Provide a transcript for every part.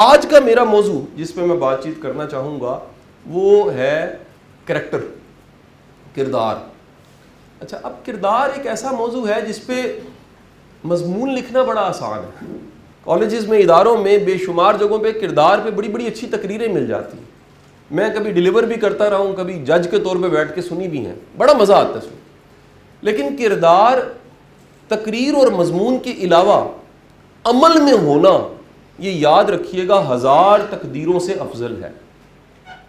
آج کا میرا موضوع جس پہ میں بات چیت کرنا چاہوں گا وہ ہے کریکٹر، کردار۔ اچھا، اب کردار ایک ایسا موضوع ہے جس پہ مضمون لکھنا بڑا آسان ہے۔ کالجز میں، اداروں میں بے شمار جگہوں پہ کردار پہ بڑی بڑی اچھی تقریریں مل جاتی ہیں۔ میں کبھی ڈیلیور بھی کرتا رہا ہوں، کبھی جج کے طور پہ بیٹھ کے سنی بھی ہیں، بڑا مزہ آتا ہے سن۔ لیکن کردار تقریر اور مضمون کے علاوہ عمل میں ہونا، یہ یاد رکھیے گا، 1000 تقدیروں سے افضل ہے،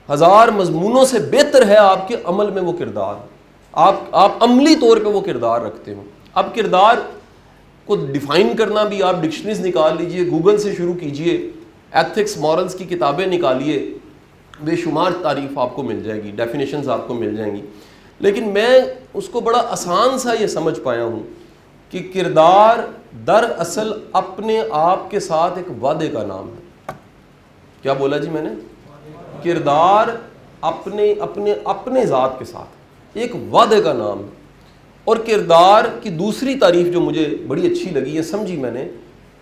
1000 مضمونوں سے بہتر ہے آپ کے عمل میں وہ کردار۔ آپ عملی طور پہ وہ کردار رکھتے ہو۔ اب کردار کو ڈیفائن کرنا بھی، آپ ڈکشنریز نکال لیجئے، گوگل سے شروع کیجئے، ایتھکس مورلز کی کتابیں نکالیے، بے شمار تعریف آپ کو مل جائے گی، ڈیفینیشنز آپ کو مل جائیں گی۔ لیکن میں اس کو بڑا آسان سا یہ سمجھ پایا ہوں کہ کردار دراصل اپنے آپ کے ساتھ ایک وعدے کا نام ہے۔ کیا بولا جی میں نے؟ کردار اپنے ذات کے ساتھ ایک وعدے کا نام ہے۔ اور کردار کی دوسری تعریف جو مجھے بڑی اچھی لگی ہے، سمجھی میں نے،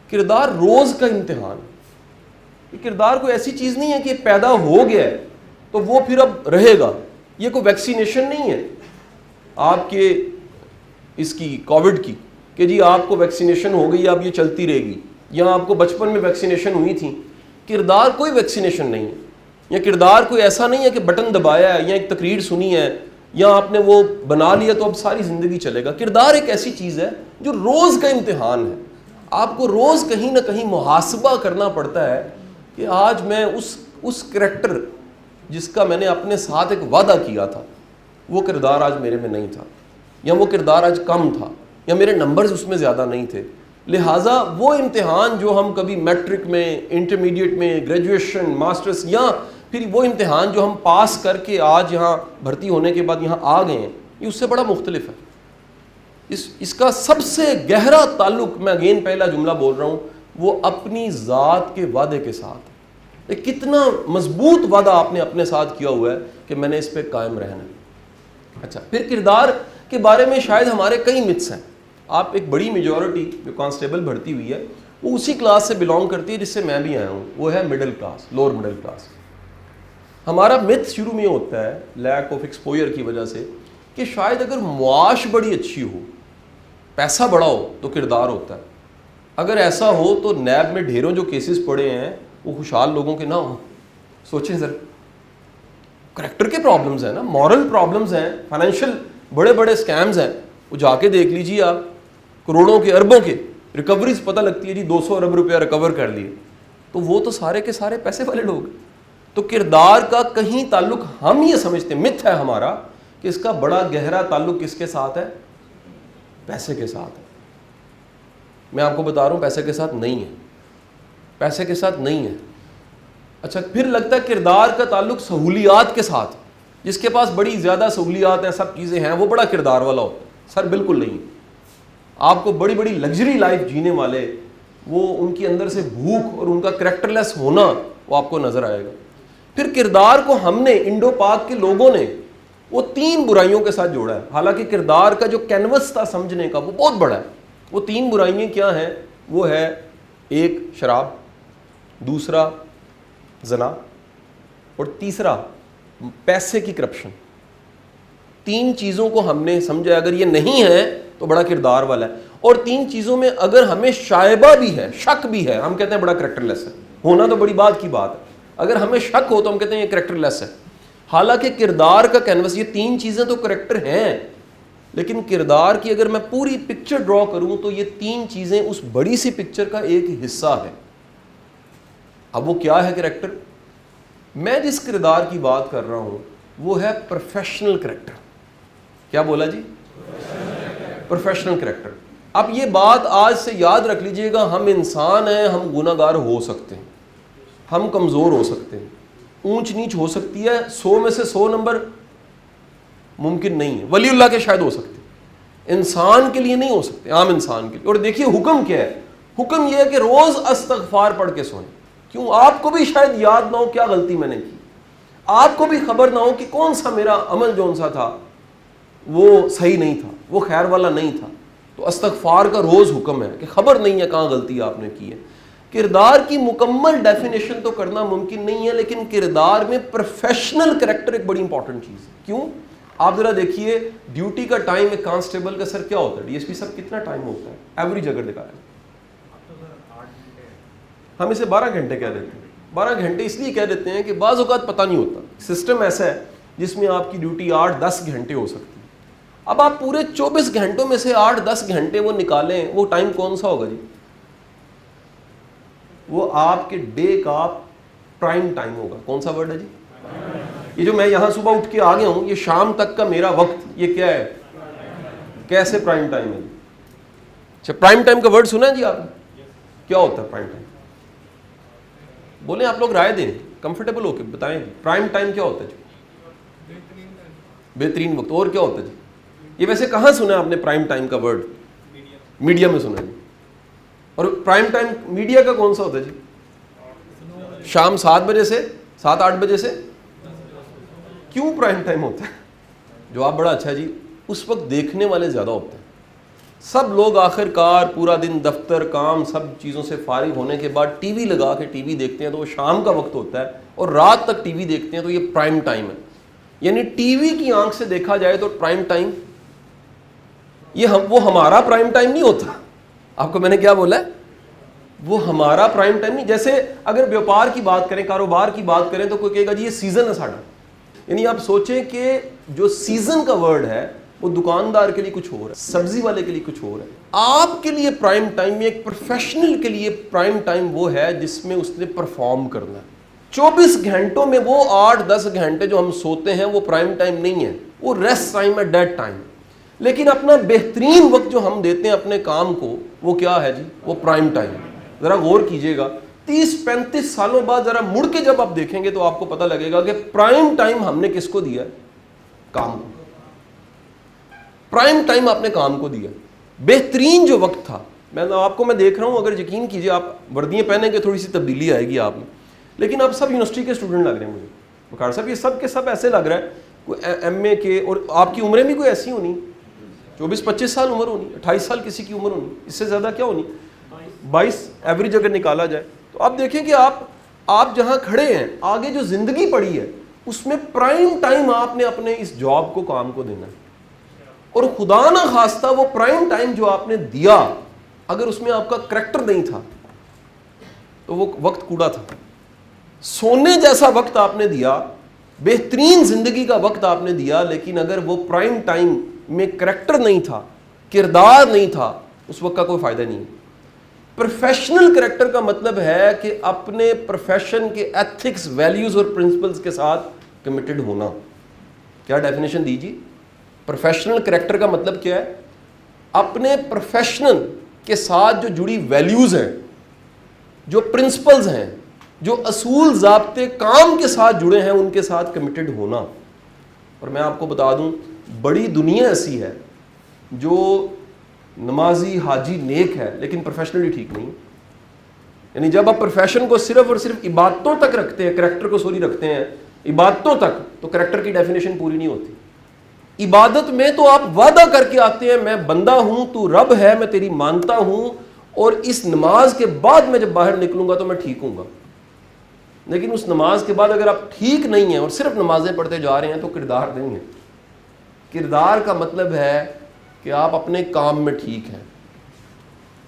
کردار روز کا امتحان۔ یہ کردار کوئی ایسی چیز نہیں ہے کہ پیدا ہو گیا ہے تو وہ پھر اب رہے گا۔ یہ کوئی ویکسینیشن نہیں ہے آپ کے اس کی کووڈ کی کہ جی آپ کو ویکسینیشن ہو گئی، اب یہ چلتی رہے گی، یا آپ کو بچپن میں ویکسینیشن ہوئی تھی۔ کردار کوئی ویکسینیشن نہیں ہے، یا کردار کوئی ایسا نہیں ہے کہ بٹن دبایا ہے یا ایک تقریر سنی ہے یا آپ نے وہ بنا لیا تو اب ساری زندگی چلے گا۔ کردار ایک ایسی چیز ہے جو روز کا امتحان ہے۔ آپ کو روز کہیں نہ کہیں محاسبہ کرنا پڑتا ہے کہ آج میں اس کریکٹر جس کا میں نے اپنے ساتھ ایک وعدہ کیا تھا، وہ کردار آج میرے میں نہیں تھا، یا وہ کردار آج کم تھا، یا میرے نمبرز اس میں زیادہ نہیں تھے۔ لہٰذا وہ امتحان جو ہم کبھی میٹرک میں، انٹرمیڈیٹ میں، گریجویشن، ماسٹرز، یا پھر وہ امتحان جو ہم پاس کر کے آج یہاں بھرتی ہونے کے بعد یہاں آ گئے ہیں، یہ اس سے بڑا مختلف ہے۔ اس کا سب سے گہرا تعلق، میں اگین پہلا جملہ بول رہا ہوں، وہ اپنی ذات کے وعدے کے ساتھ۔ کتنا مضبوط وعدہ آپ نے اپنے ساتھ کیا ہوا ہے کہ میں نے اس پہ قائم رہنا ہے۔ اچھا، پھر کردار کے بارے میں شاید ہمارے کئی متس ہیں۔ آپ ایک بڑی میجورٹی جو کانسٹیبل بھرتی ہوئی ہے وہ اسی کلاس سے بلانگ کرتی ہے جس سے میں بھی آیا ہوں، وہ ہے middle class, lower middle class. ہمارا متھ شروع میں ہوتا ہے لیک آف ایکسپوجر کی وجہ سے کہ شاید اگر معاش بڑی اچھی ہو، پیسہ بڑا ہو تو کردار ہوتا ہے۔ اگر ایسا ہو تو نیب میں ڈھیروں جو کیسز پڑے ہیں وہ خوشحال لوگوں کے نہ ہوں۔ سوچیں ذرا، کریکٹر کے پرابلمز ہیں نا، مورل پرابلمز ہیں، فائنینشیل بڑے بڑے سکیمز ہیں، وہ جا کے دیکھ لیجیے آپ، کروڑوں کے، اربوں کے ریکوریز پتہ لگتی ہے جی 200 ارب روپیہ ریکور کر لیے، تو وہ تو سارے کے سارے پیسے والے لوگ۔ تو کردار کا کہیں تعلق، ہم یہ سمجھتے ہیں، متھ ہے ہمارا کہ اس کا بڑا گہرا تعلق کس کے ساتھ ہے؟ پیسے کے ساتھ ہے۔ میں آپ کو بتا رہا ہوں پیسے کے ساتھ نہیں ہے، پیسے کے ساتھ نہیں ہے۔ اچھا، پھر لگتا ہے کردار کا تعلق سہولیات کے ساتھ، جس کے پاس بڑی زیادہ سہولیات ہیں، سب چیزیں ہیں، وہ بڑا کردار والا ہوتا ہے۔ سر بالکل نہیں۔ آپ کو بڑی بڑی لگژری لائف جینے والے، وہ ان کے اندر سے بھوک اور ان کا کریکٹر لیس ہونا وہ آپ کو نظر آئے گا۔ پھر کردار کو ہم نے، انڈو پاک کے لوگوں نے، وہ 3 برائیوں کے ساتھ جوڑا ہے۔ حالانکہ کردار کا جو کینوس تھا سمجھنے کا وہ بہت بڑا ہے۔ وہ 3 برائیاں کیا ہیں؟ وہ ہے 1 شراب، دوسرا زنا، اور تیسرا پیسے کی کرپشن۔ 3 چیزوں کو ہم نے سمجھا اگر یہ نہیں ہے تو بڑا کردار والا ہے، اور 3 چیزوں میں اگر ہمیں شائبہ بھی ہے، شک بھی ہے، ہم کہتے ہیں بڑا کریکٹر لیس ہے۔ ہونا تو بڑی بات کی بات ہے، اگر ہمیں شک ہو تو ہم کہتے ہیں یہ کریکٹر لیس ہے۔ حالانکہ کردار کا کینوس، یہ 3 چیزیں تو کریکٹر ہیں، لیکن کردار کی اگر میں پوری پکچر ڈرا کروں تو یہ 3 چیزیں اس بڑی سی پکچر کا ایک حصہ ہے۔ اب وہ کیا ہے کریکٹر؟ میں جس کردار کی بات کر رہا ہوں وہ ہے پروفیشنل کریکٹر۔ کیا بولا جی؟ Professional character. اب یہ بات آج سے یاد رکھ لیجئے گا، ہم انسان ہیں، ہم گناہ گار ہو سکتے ہیں، ہم کمزور ہو سکتے ہیں، اونچ نیچ ہو سکتی ہے، 100 میں سے 100 نمبر ممکن نہیں ہے، ولی اللہ کے شاید ہو سکتے ہیں، انسان کے لیے نہیں ہو سکتے، عام انسان کے لیے۔ اور دیکھیے حکم کیا ہے؟ حکم یہ ہے کہ روز استغفار پڑھ کے سوئیں۔ کیوں؟ آپ کو بھی شاید یاد نہ ہو کیا غلطی میں نے کی، آپ کو بھی خبر نہ ہو کہ کون سا میرا عمل جون سا تھا وہ صحیح نہیں تھا، وہ خیر والا نہیں تھا، تو استغفار کا روز حکم ہے کہ خبر نہیں ہے کہاں غلطی آپ نے کی ہے۔ کردار کی مکمل ڈیفینیشن تو کرنا ممکن نہیں ہے، لیکن کردار میں پروفیشنل کریکٹر ایک بڑی امپورٹنٹ چیز ہے. کیوں؟ آپ ذرا دیکھیے ڈیوٹی کا ٹائم ایک کانسٹیبل کا سر کیا ہوتا ہے، ڈی ایس پی سر کتنا ٹائم ہوتا ہے ایوریج اگر دکھا رہے ہیں؟ ہم اسے 12 گھنٹے کہہ دیتے ہیں. 12 گھنٹے اس لیے کہہ دیتے ہیں کہ بعض اوقات پتہ نہیں ہوتا. سسٹم ایسا ہے جس میں آپ کی ڈیوٹی 8-10 گھنٹے ہو سکتی ہے. اب آپ پورے 24 گھنٹوں میں سے 8-10 گھنٹے وہ نکالیں، وہ ٹائم کون سا ہوگا جی؟ وہ آپ کے ڈے کا پرائم ٹائم ہوگا. کون سا ورڈ ہے جی؟ یہ جو میں یہاں صبح اٹھ کے آ گیا ہوں، یہ شام تک کا میرا وقت، یہ کیا ہے؟ کیسے پرائم ٹائم ہے؟ اچھا پرائم ٹائم کا ورڈ سنا ہے جی آپ نے؟ کیا ہوتا ہے پرائم ٹائم؟ بولیں آپ لوگ رائے دیں، کمفرٹیبل ہو کے بتائیں جی. پرائم ٹائم کیا ہوتا ہے جی؟ بہترین وقت. اور کیا ہوتا ہے جی؟ یہ ویسے کہاں سنا ہے آپ نے پرائم ٹائم کا ورڈ؟ میڈیا میں سنا ہے جی. اور پرائم ٹائم میڈیا کا کون سا ہوتا ہے جی؟ شام 7 بجے سے 7-8 بجے سے. کیوں پرائم ٹائم ہوتا ہے؟ جواب بڑا اچھا جی، اس وقت دیکھنے والے زیادہ ہوتے ہیں. سب لوگ آخر کار پورا دن دفتر کام سب چیزوں سے فارغ ہونے کے بعد ٹی وی لگا کے ٹی وی دیکھتے ہیں، تو وہ شام کا وقت ہوتا ہے، اور رات تک ٹی وی دیکھتے ہیں، تو یہ پرائم ٹائم ہے. یعنی ٹی وی کی آنکھ سے دیکھا جائے تو پرائم ٹائم وہ ہمارا پرائم ٹائم نہیں ہوتا. آپ کو میں نے کیا بولا ہے؟ وہ ہمارا پرائم ٹائم نہیں. جیسے اگر بیوپار کی بات کریں، کاروبار کی بات کریں، تو کوئی کہے گا جی یہ سیزن ہے ساڑھا. یعنی آپ سوچیں کہ جو سیزن کا ورڈ ہے وہ دکاندار کے لیے کچھ اور ہے، سبزی والے کے لیے کچھ اور ہے. آپ کے لیے پرائم ٹائم میں، ایک پروفیشنل کے لیے پرائم ٹائم وہ ہے جس میں اس نے پرفارم کرنا ہے. 24 گھنٹوں میں وہ 8-10 گھنٹے جو ہم سوتے ہیں وہ پرائم ٹائم نہیں ہے، وہ ریسٹ ٹائم ہے، ڈیڈ ٹائم. لیکن اپنا بہترین وقت جو ہم دیتے ہیں اپنے کام کو، وہ کیا ہے جی؟ وہ پرائم ٹائم. ذرا غور کیجئے گا، 30-35 سالوں بعد ذرا مڑ کے جب آپ دیکھیں گے تو آپ کو پتہ لگے گا کہ پرائم ٹائم ہم نے کس کو دیا ہے؟ کام کو. پرائم ٹائم آپ نے کام کو دیا. بہترین جو وقت تھا، میں دیکھ رہا ہوں، اگر یقین کیجئے آپ وردیاں پہنیں گے تھوڑی سی تبدیلی آئے گی آپ میں، لیکن آپ سب یونیورسٹی کے اسٹوڈنٹ لگ رہے ہیں مجھے. بخار صاحب یہ سب کے سب ایسے لگ رہا ہے، کوئی ایم اے کے، اور آپ کی عمریں بھی کوئی ایسی ہونی، 24-25 سال عمر ہونی، 28 سال کسی کی عمر ہونی، اس سے زیادہ کیا ہونی، 22 ایوریج اگر نکالا جائے. تو آپ دیکھیں کہ آپ جہاں کھڑے ہیں، آگے جو زندگی پڑی ہے اس میں پرائم ٹائم آپ نے اپنے اس جاب کو، کام کو دینا ہے. اور خدا نہ خواستہ وہ پرائم ٹائم جو آپ نے دیا، اگر اس میں آپ کا کریکٹر نہیں تھا تو وہ وقت کوڑا تھا. سونے جیسا وقت آپ نے دیا، بہترین زندگی کا وقت آپ نے دیا، لیکن اگر وہ پرائم ٹائم میں کریکٹر نہیں تھا، کردار نہیں تھا، اس وقت کا کوئی فائدہ نہیں. پروفیشنل کریکٹر کا مطلب ہے کہ اپنے پروفیشن کے ایتھکس، ویلیوز اور پرنسپلز کے ساتھ کمیٹڈ ہونا. کیا ڈیفینیشن دیجیے؟ پروفیشنل کریکٹر کا مطلب کیا ہے؟ اپنے پروفیشنل کے ساتھ جو جڑی ویلیوز ہیں، جو پرنسپلز ہیں، جو اصول ضابطے کام کے ساتھ جڑے ہیں، ان کے ساتھ کمیٹڈ ہونا. اور میں آپ کو بتا دوں، بڑی دنیا ایسی ہے جو نمازی، حاجی، نیک ہے، لیکن پروفیشنلی ٹھیک نہیں. یعنی جب آپ پروفیشن کو صرف اور صرف عبادتوں تک رکھتے ہیں، کریکٹر کو سوری رکھتے ہیں عبادتوں تک، تو کریکٹر کی ڈیفینیشن پوری نہیں ہوتی. عبادت میں تو آپ وعدہ کر کے آتے ہیں، میں بندہ ہوں، تو رب ہے، میں تیری مانتا ہوں، اور اس نماز کے بعد میں جب باہر نکلوں گا تو میں ٹھیک ہوں گا. لیکن اس نماز کے بعد اگر آپ ٹھیک نہیں ہیں اور صرف نمازیں پڑھتے جا رہے ہیں تو کردار نہیں ہے. کردار کا مطلب ہے کہ آپ اپنے کام میں ٹھیک ہیں،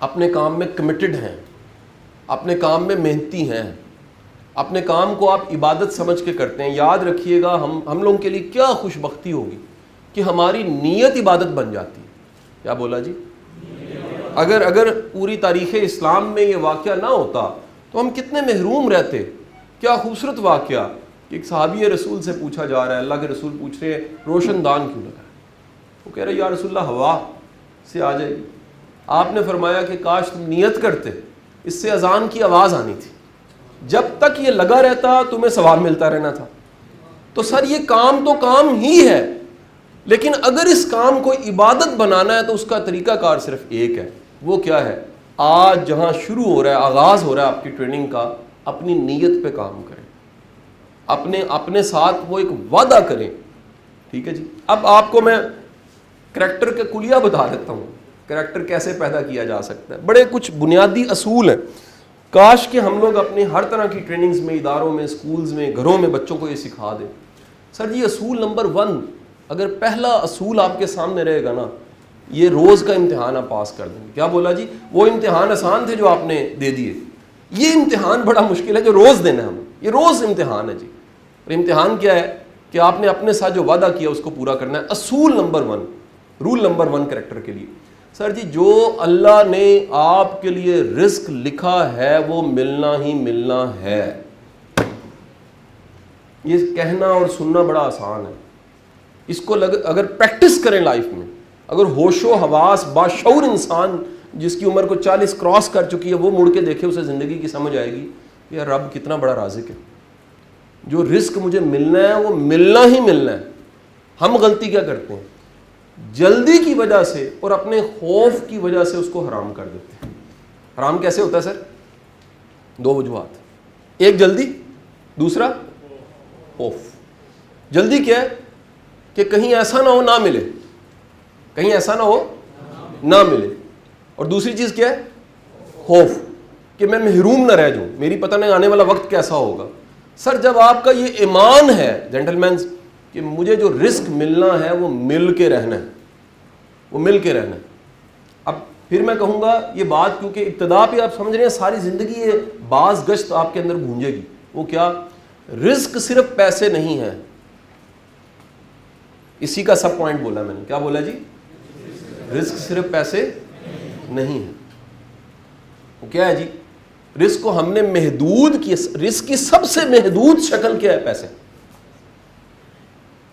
اپنے کام میں کمیٹڈ ہیں، اپنے کام میں محنتی ہیں، اپنے کام کو آپ عبادت سمجھ کے کرتے ہیں. یاد رکھیے گا، ہم لوگوں کے لیے کیا خوش بختی ہوگی کہ ہماری نیت عبادت بن جاتی. کیا بولا جی؟ اگر پوری تاریخ اسلام میں یہ واقعہ نہ ہوتا تو ہم کتنے محروم رہتے. کیا خوبصورت واقعہ کہ ایک صحابی رسول سے پوچھا جا رہا ہے، اللہ کے رسول پوچھ رہے ہیں روشن دان کیوں لگا ہے؟ وہ کہہ رہے یا رسول اللہ ہوا سے آ جائے گی. آپ نے فرمایا کہ کاش تم نیت کرتے، اس سے اذان کی آواز آنی تھی، جب تک یہ لگا رہتا تمہیں ثواب ملتا رہنا تھا. تو سر یہ کام تو کام ہی ہے، لیکن اگر اس کام کو عبادت بنانا ہے تو اس کا طریقہ کار صرف ایک ہے. وہ کیا ہے؟ آج جہاں شروع ہو رہا ہے، آغاز ہو رہا ہے آپ کی ٹریننگ کا، اپنی نیت پہ کام کریں، اپنے ساتھ وہ ایک وعدہ کریں. ٹھیک ہے جی. اب آپ کو میں کریکٹر کا کلیہ بتا دیتا ہوں، کریکٹر کیسے پیدا کیا جا سکتا ہے. بڑے کچھ بنیادی اصول ہیں. کاش کہ ہم لوگ اپنی ہر طرح کی ٹریننگز میں، اداروں میں، اسکولز میں، گھروں میں بچوں کو یہ سکھا دیں. سر جی اصول نمبر 1، اگر پہلا اصول آپ کے سامنے رہے گا نا، یہ روز کا امتحان آپ پاس کر دیں گے. کیا بولا جی؟ وہ امتحان آسان تھے جو آپ نے دے دیے، یہ امتحان بڑا مشکل ہے جو روز دینا ہے ہمیں. یہ روز امتحان ہے جی. اور امتحان کیا ہے کہ آپ نے اپنے ساتھ جو وعدہ کیا اس کو پورا کرنا ہے. اصول نمبر 1، رول نمبر 1 کریکٹر کے لیے. سر جی جو اللہ نے آپ کے لیے رزق لکھا ہے وہ ملنا ہی ملنا ہے. یہ کہنا اور سننا بڑا آسان ہے. اس کو اگر پریکٹس کریں لائف میں، اگر ہوش و حواس باشعور انسان جس کی عمر کو 40 کراس کر چکی ہے وہ مڑ کے دیکھے، اسے زندگی کی سمجھ آئے گی کہ رب کتنا بڑا رازق ہے. جو رزق مجھے ملنا ہے وہ ملنا ہی ملنا ہے. ہم غلطی کیا کرتے ہیں؟ جلدی کی وجہ سے اور اپنے خوف کی وجہ سے اس کو حرام کر دیتے ہیں. حرام کیسے ہوتا ہے سر؟ 2 وجوہات. ایک جلدی، دوسرا خوف. جلدی کیا ہے کہ کہیں ایسا نہ ہو نہ ملے، کہیں ایسا نہ ہو نہ ملے. اور دوسری چیز کیا ہے؟ خوف، کہ میں محروم نہ رہ جاؤں، میری پتہ نہیں آنے والا وقت کیسا ہوگا. سر جب آپ کا یہ ایمان ہے جینٹلمینز کہ مجھے جو رزق ملنا ہے وہ مل کے رہنا ہے، وہ مل کے رہنا ہے. اب پھر میں کہوں گا یہ بات کیونکہ ابتدا پہ آپ سمجھ رہے ہیں، ساری زندگی یہ باز گشت آپ کے اندر گونجے گی. وہ کیا؟ رزق صرف پیسے نہیں ہے. اسی کا سب پوائنٹ بولا میں نے. کیا بولا جی؟ رزق صرف پیسے نہیں ہے. وہ کیا ہے جی؟ رزق کو ہم نے محدود کی، رزق کی سب سے محدود شکل کیا ہے؟ پیسے.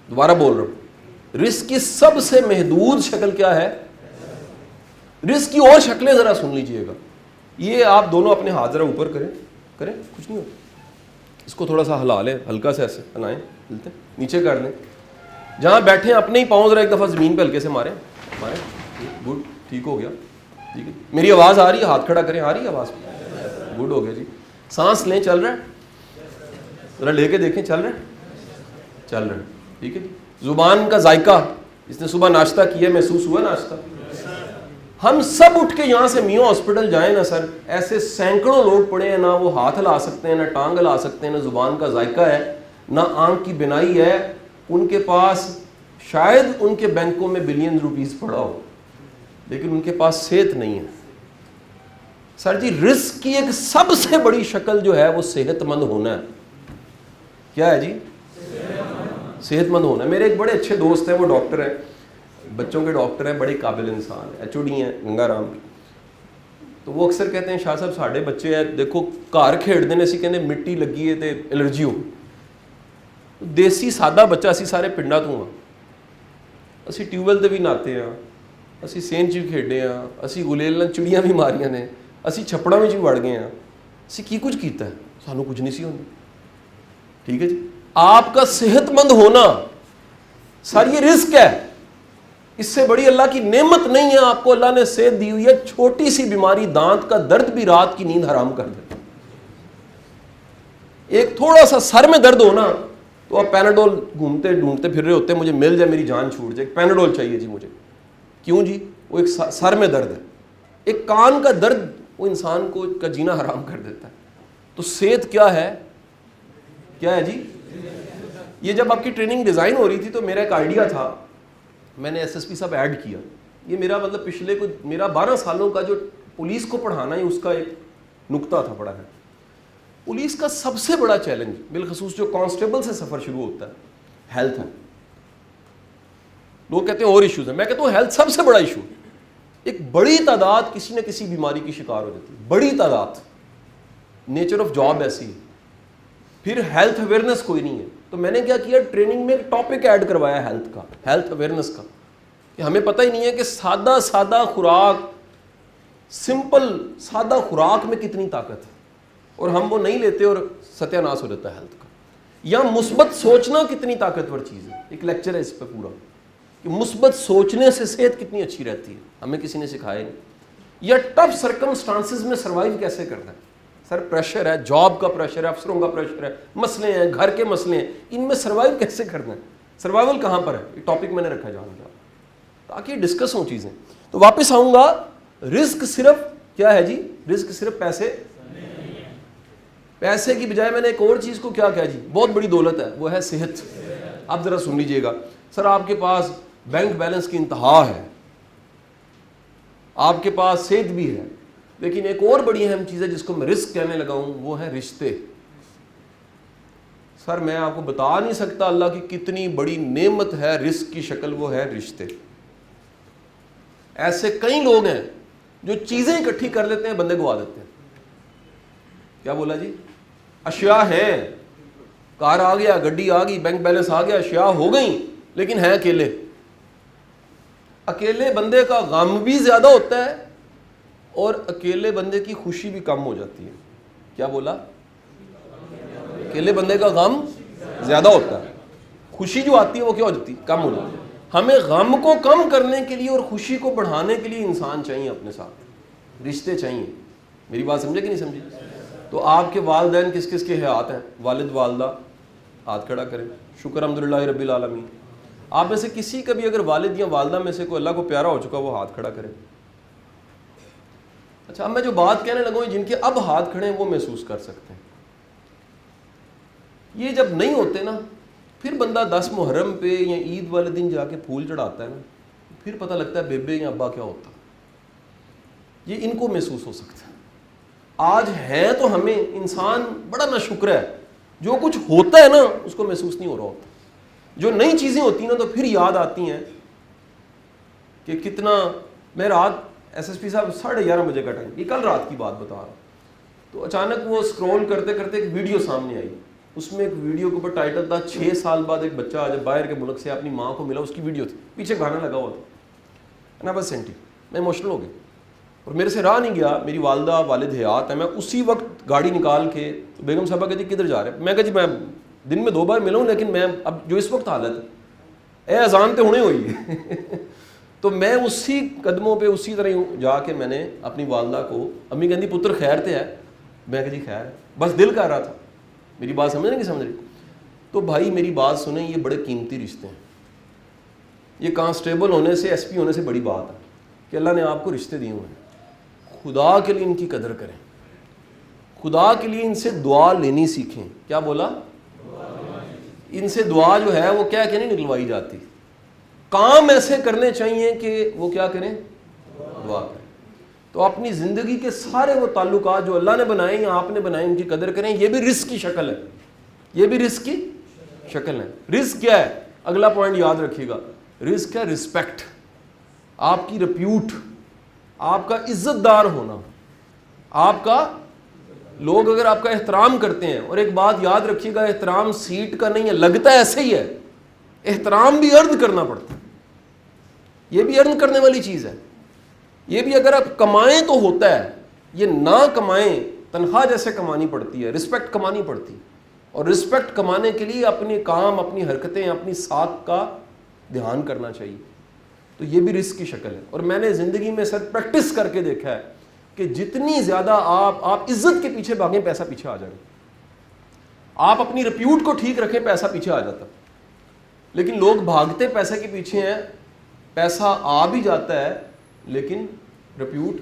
دوبارہ بول رہا ہوں، رزق کی سب سے محدود شکل کیا ہے؟ رزق کی اور شکلیں ذرا سن لیجئے گا. یہ آپ دونوں اپنے ہاتھ ذرا اوپر کریں، کچھ نہیں ہوتا. اس کو تھوڑا سا ہلا لیں، ہلکا سے ایسے ہلائیں، ہلتے نیچے کر لیں. جہاں بیٹھے اپنے ہی پاؤں ذرا ایک دفعہ زمین پہ ہلکے سے ماریں. گڈ، ٹھیک ہو گیا. ٹھیک ہے، میری آواز آ رہی ہے؟ ہاتھ کھڑا کریں. آ رہی ہے آواز؟ گڈ ہو گیا جی. سانس لیں، چل رہا ہے؟ ذرا لے کے دیکھیں، چل رہا ہے؟ چل رہا ہے. ٹھیک ہے جی. زبان کا ذائقہ، جس نے صبح ناشتہ کیا محسوس ہوا ناشتہ؟ ہم سب اٹھ کے یہاں سے میو ہاسپٹل جائیں نا سر، ایسے سینکڑوں لوگ پڑے ہیں، نہ وہ ہاتھ ہلا سکتے ہیں، نہ ٹانگ ہلا سکتے ہیں، نہ زبان کا ذائقہ ہے، نہ آنکھ کی بینائی ہے. ان کے پاس شاید ان کے بینکوں میں بلین روپیز پڑا ہو، لیکن ان کے پاس صحت نہیں ہے. سر جی رزق کی ایک سب سے بڑی شکل جو ہے وہ صحت مند ہونا ہے. کیا ہے جی؟ صحت مند ہونا ہے. میرے ایک بڑے اچھے دوست ہیں، وہ ڈاکٹر ہیں، بچوں کے ڈاکٹر ہیں، بڑے قابل انسان ہیں، HOD ہیں گنگا رام کی. تو وہ اکثر کہتے ہیں شاہ صاحب ساڈے بچے ہیں دیکھو گھر کھیڈتے ہیں، اسی کہنے مٹی لگی ہے تے الرجی ہو. دیسی سادہ بچہ اسی سارے پنڈا تو ہاں، اسی ٹیوبویل تے بھی نہاتے ہیں، اسی سینچ بھی کھیڈے ہیں، اسی گلیل چڑیاں بھی ماریاں نے، اسی چھپڑاں بھی وڑ گئے ہیں، اسی کی کچھ کیتا ہے، سانو کچھ نہیں سی ہوندی. ٹھیک ہے جی. آپ کا صحت مند ہونا سر یہ رزق ہے، اس سے بڑی اللہ کی نعمت نہیں ہے. آپ کو اللہ نے صحت دی ہوئی ہے. چھوٹی سی بیماری، دانت کا درد بھی رات کی نیند حرام کر دیتا. ایک تھوڑا سا سر میں درد ہونا تو آپ پیناڈول گھومتے ڈھونڈتے پھر رہے ہوتے ہیں، مجھے مل جائے میری جان چھوٹ جائے، پیناڈول چاہیے جی مجھے. کیوں جی؟ وہ ایک سر میں درد ہے، ایک کان کا درد وہ انسان کو کا جینا حرام کر دیتا ہے. تو صحت کیا ہے؟ کیا ہے جی؟ یہ جب آپ کی ٹریننگ ڈیزائن ہو رہی تھی تو میرا ایک آئیڈیا تھا، میں نے SSP صاحب ایڈ کیا. یہ میرا مطلب پچھلے میرا 12 سالوں کا جو پولیس کو پڑھانا ہے اس کا ایک نقطہ تھا پڑھا ہے. پولیس کا سب سے بڑا چیلنج بالخصوص جو کانسٹیبل سے سفر شروع ہوتا ہے ہیلتھ ہے. لوگ کہتے ہیں اور ایشوز ہیں، میں کہتا ہوں ہیلتھ سب سے بڑا ایشو. ایک بڑی تعداد کسی نہ کسی بیماری کی شکار ہو جاتی ہے، بڑی تعداد. نیچر آف جاب ایسی ہے. پھر ہیلتھ اویئرنیس کوئی نہیں ہے. تو میں نے کیا کیا، ٹریننگ میں ایک ٹاپک ایڈ کروایا ہیلتھ کا، ہیلتھ اویئرنیس کا، کہ ہمیں پتہ ہی نہیں ہے کہ سادہ خوراک، سمپل سادہ خوراک میں کتنی طاقت ہے، اور ہم وہ نہیں لیتے اور ستیہ ناش ہو جاتا ہے ہیلتھ کا. یا مثبت سوچنا کتنی طاقتور چیز ہے. ایک لیکچر ہے اس پہ پورا کہ مثبت سوچنے سے صحت کتنی اچھی رہتی ہے، ہمیں کسی نے سکھایا نہیں. یا ٹف سرکمسٹانسز میں سروائیو کیسے کرنا ہے. سر پریشر ہے، جاب کا پریشر ہے، افسروں کا پریشر ہے، مسئلے ہیں، گھر کے مسئلے ہیں، ان میں سروائیو کیسے کرنا ہے. سروائیول کہاں پر ہے، یہ ٹاپک میں نے رکھا جان کا تاکہ ڈسکس ہوں چیزیں. تو واپس آؤں گا، رزق صرف کیا ہے جی؟ رزق صرف پیسے پیسے کی بجائے میں نے ایک اور چیز کو کیا کہا جی بہت بڑی دولت ہے, وہ ہے صحت. اب ذرا سن لیجئے گا, سر آپ کے پاس بینک بیلنس کی انتہا ہے, آپ کے پاس صحت بھی ہے, لیکن ایک اور بڑی اہم چیز ہے جس کو میں رزق کہنے لگا ہوں, وہ ہے رشتے. سر میں آپ کو بتا نہیں سکتا اللہ کی کتنی بڑی نعمت ہے رزق کی شکل, وہ ہے رشتے. ایسے کئی لوگ ہیں جو چیزیں اکٹھی کر لیتے ہیں, بندے گوا دیتے ہیں. کیا بولا جی؟ اشیاء ہیں, کار آ گیا, گڈی آ گئی, بینک بیلنس آ گیا, اشیاء ہو گئیں, لیکن ہیں اکیلے. اکیلے بندے کا غم بھی زیادہ ہوتا ہے اور اکیلے بندے کی خوشی بھی کم ہو جاتی ہے. کیا بولا؟ اکیلے بندے کا غم زیادہ ہوتا ہے, خوشی جو آتی ہے وہ کیا ہو جاتی ہے؟ کم ہو جاتی ہے. ہمیں غم کو کم کرنے کے لیے اور خوشی کو بڑھانے کے لیے انسان چاہیے اپنے ساتھ, رشتے چاہیے. میری بات سمجھے کہ نہیں سمجھی؟ تو آپ کے والدین کس کس کے حیات ہیں؟ والد والدہ, ہاتھ کھڑا کریں. شکر الحمدللہ رب العالمین. آپ میں سے کسی کا بھی اگر والد یا والدہ میں سے کوئی اللہ کو پیارا ہو چکا, وہ ہاتھ کھڑا کرے. اچھا, اب میں جو بات کہنے لگا ہوں, جن کے اب ہاتھ کھڑے ہیں وہ محسوس کر سکتے ہیں. یہ جب نہیں ہوتے نا, پھر بندہ 10 محرم پہ یا عید والے دن جا کے پھول چڑھاتا ہے نا, پھر پتہ لگتا ہے بیبے یا ابا کیا ہوتا. یہ ان کو محسوس ہو سکتا ہے. آج ہے تو ہمیں انسان بڑا ناشکر ہے, جو کچھ ہوتا ہے نا اس کو محسوس نہیں ہو رہا ہوتا. جو نئی چیزیں ہوتی ہیں نا تو پھر یاد آتی ہیں کہ کتنا. میں رات ایس ایس پی صاحب 11:30 بجے کا ٹائم, یہ کل رات کی بات بتا رہا ہوں, تو اچانک وہ اسکرول کرتے کرتے ایک ویڈیو سامنے آئی. اس میں ایک ویڈیو کے اوپر ٹائٹل تھا 6 سال بعد ایک بچہ جب باہر کے ملک سے اپنی ماں کو ملا, اس کی ویڈیو تھی, پیچھے گانا لگا ہوا تھا. نا بس سینٹی میں ایموشنل ہو گیا اور میرے سے رہا نہیں گیا. میری والدہ والد حیات ہیں, میں اسی وقت گاڑی نکال کے بیگم صاحبہ کہتی کدھر جا رہے ہیں؟ میں کہا جی میں دن میں 2 بار ملا ہوں, لیکن میں اب جو اس وقت حالت ہے اے اذان تے ہونے ہوئی ہے تو میں اسی قدموں پہ اسی طرح جا کے میں نے اپنی والدہ کو, امی کہندی پتر خیر تے ہے؟ میں کہا جی خیر ہے, بس دل کر رہا تھا. میری بات سمجھ نہیں سمجھ رہی؟ تو بھائی میری بات سنیں, یہ بڑے قیمتی رشتے ہیں. یہ کانسٹیبل ہونے سے, ایس پی ہونے سے بڑی بات ہے کہ اللہ نے آپ کو رشتے دیے ہوئے ہیں. خدا کے لیے ان کی قدر کریں, خدا کے لیے ان سے دعا لینی سیکھیں. کیا بولا؟ ان سے دعا جو ہے وہ کیا کہ نہیں نکلوائی جاتی. کام ایسے کرنے چاہیے کہ وہ کیا کریں؟ دعا کریں. تو اپنی زندگی کے سارے وہ تعلقات جو اللہ نے بنائے یا آپ نے بنائے, ان کی قدر کریں. یہ بھی رزق کی شکل ہے, یہ بھی رزق کی شکل ہے. رزق کیا ہے؟ اگلا پوائنٹ یاد رکھیے گا. رزق ہے رسپیکٹ, آپ کی ریپیوٹ, آپ کا عزت دار ہونا, آپ کا لوگ اگر آپ کا احترام کرتے ہیں. اور ایک بات یاد رکھیے گا, احترام سیٹ کا نہیں ہے, لگتا ہے ایسے ہی ہے. احترام بھی ارن کرنا پڑتا ہے, یہ بھی ارن کرنے والی چیز ہے. یہ بھی اگر آپ کمائیں تو ہوتا ہے, یہ نہ کمائیں تنخواہ جیسے کمانی پڑتی ہے, رسپیکٹ کمانی پڑتی ہے. اور رسپیکٹ کمانے کے لیے اپنے کام, اپنی حرکتیں, اپنی ساتھ کا دھیان کرنا چاہیے. تو یہ بھی رزق کی شکل ہے. اور میں نے زندگی میں سر پریکٹس کر کے دیکھا ہے کہ جتنی زیادہ آپ عزت کے پیچھے بھاگیں, پیسہ پیچھے آ جائے. آپ اپنی ریپیوٹ کو ٹھیک رکھیں, پیسہ پیچھے آ جاتا. لیکن لوگ بھاگتے پیسے کے پیچھے ہیں, پیسہ آ بھی جاتا ہے لیکن ریپیوٹ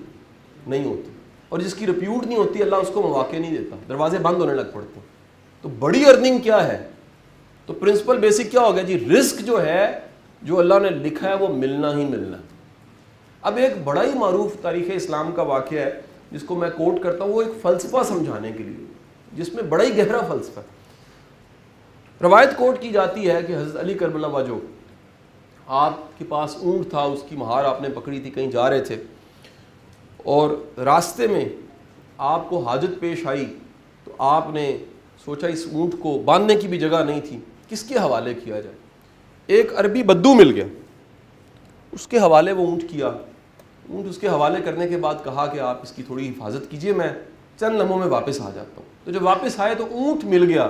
نہیں ہوتی. اور جس کی ریپیوٹ نہیں ہوتی اللہ اس کو مواقع نہیں دیتا, دروازے بند ہونے لگ پڑتے ہیں. تو بڑی ارننگ کیا ہے؟ تو پرنسپل بیسک کیا ہو گیا جی؟ رزق جو ہے, جو اللہ نے لکھا ہے وہ ملنا ہی ملنا. اب ایک بڑا ہی معروف تاریخ اسلام کا واقعہ ہے جس کو میں کوٹ کرتا ہوں, وہ ایک فلسفہ سمجھانے کے لیے جس میں بڑا ہی گہرا فلسفہ ہے. روایت کوٹ کی جاتی ہے کہ حضرت علی کرم اللہ وجہ, آپ کے پاس اونٹ تھا, اس کی مہار آپ نے پکڑی تھی, کہیں جا رہے تھے اور راستے میں آپ کو حاجت پیش آئی, تو آپ نے سوچا اس اونٹ کو باندھنے کی بھی جگہ نہیں تھی, کس کے حوالے کیا جائے. ایک عربی بدو مل گیا, اس کے حوالے وہ اونٹ کیا. اونٹ اس کے حوالے کرنے کے بعد کہا کہ آپ اس کی تھوڑی حفاظت کیجئے, میں چند لمحوں میں واپس آ جاتا ہوں. تو جب واپس آئے تو اونٹ مل گیا,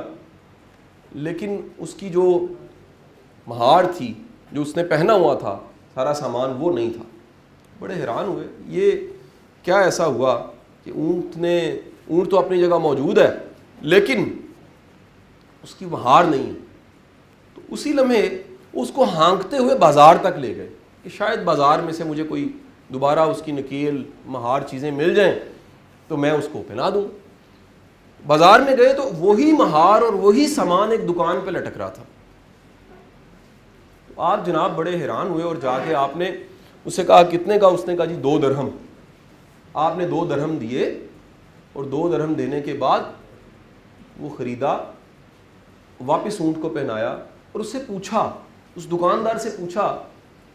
لیکن اس کی جو مہار تھی, جو اس نے پہنا ہوا تھا, سارا سامان وہ نہیں تھا. بڑے حیران ہوئے, یہ کیا ایسا ہوا کہ اونٹ تو اپنی جگہ موجود ہے لیکن اس کی مہار نہیں ہے. تو اسی لمحے اس کو ہانکتے ہوئے بازار تک لے گئے کہ شاید بازار میں سے مجھے کوئی دوبارہ اس کی نکیل, مہار چیزیں مل جائیں تو میں اس کو پہنا دوں. بازار میں گئے تو وہی مہار اور وہی سامان ایک دکان پہ لٹک رہا تھا. تو آپ جناب بڑے حیران ہوئے اور جا کے آپ نے اس سے کہا کتنے کا؟ اس نے کہا جی 2 درہم. آپ نے 2 درہم دیے اور 2 درہم دینے کے بعد وہ خریدا, واپس اونٹ کو پہنایا اور اس سے پوچھا, اس دکاندار سے پوچھا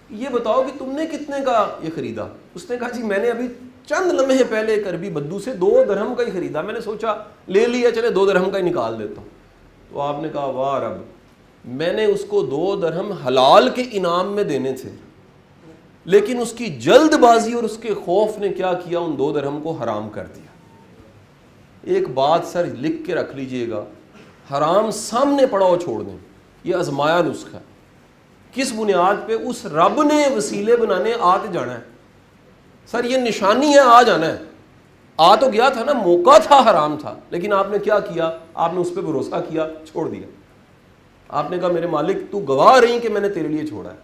یہ بتاؤ کہ تم نے کتنے کا یہ خریدا؟ اس نے کہا جی میں نے ابھی چند لمحے پہلے ایک عربی بدو سے 2 درہم کا ہی خریدا, میں نے سوچا لے لیا, چلے 2 درہم کا ہی نکال دیتا ہوں. تو آپ نے کہا واہ رب, میں نے اس کو 2 درہم حلال کے انعام میں دینے تھے, لیکن اس کی جلد بازی اور اس کے خوف نے کیا کیا, ان 2 درہم کو حرام کر دیا. ایک بات سر لکھ کے رکھ لیجئے گا, حرام سامنے پڑا ہو چھوڑ دیں, یہ آزمایا نسخہ ہے. کس بنیاد پہ؟ اس رب نے وسیلے بنانے آتے جانا ہے. سر یہ نشانی ہے, آ جانا ہے. آ تو گیا تھا نا, موقع تھا, حرام تھا, لیکن آپ نے کیا کیا؟ آپ نے اس پہ بھروسہ کیا, چھوڑ دیا. آپ نے کہا میرے مالک تو گواہ رہی کہ میں نے تیرے لیے چھوڑا ہے.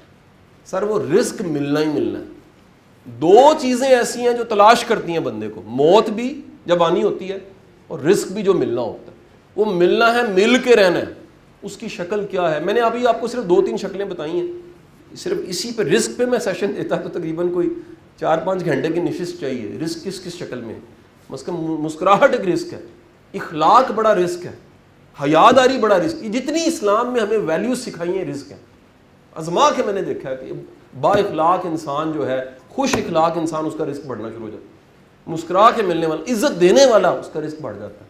سر وہ رزق ملنا ہی ملنا ہے. 2 چیزیں ایسی ہیں جو تلاش کرتی ہیں بندے کو, موت بھی جب آنی ہوتی ہے اور رزق بھی جو ملنا ہوتا ہے. وہ ملنا ہے, مل کے رہنا ہے. اس کی شکل کیا ہے؟ میں نے ابھی آپ کو صرف 2-3 شکلیں بتائی ہیں. صرف اسی پہ رزق پہ میں سیشن دیتا تو تقریباً کوئی 4-5 گھنٹے کی نشست چاہیے. رزق کس کس شکل میں؟ مسکراہٹ ایک رزق ہے, اخلاق بڑا رزق ہے, حیاداری بڑا رزق. جتنی اسلام میں ہمیں ویلیوز سکھائی ہیں رزق ہے. آزما کے میں نے دیکھا ہے کہ با اخلاق انسان جو ہے, خوش اخلاق انسان, اس کا رزق بڑھنا شروع ہو جاتا ہے. مسکرا کے ملنے والا, عزت دینے والا, اس کا رزق بڑھ جاتا ہے.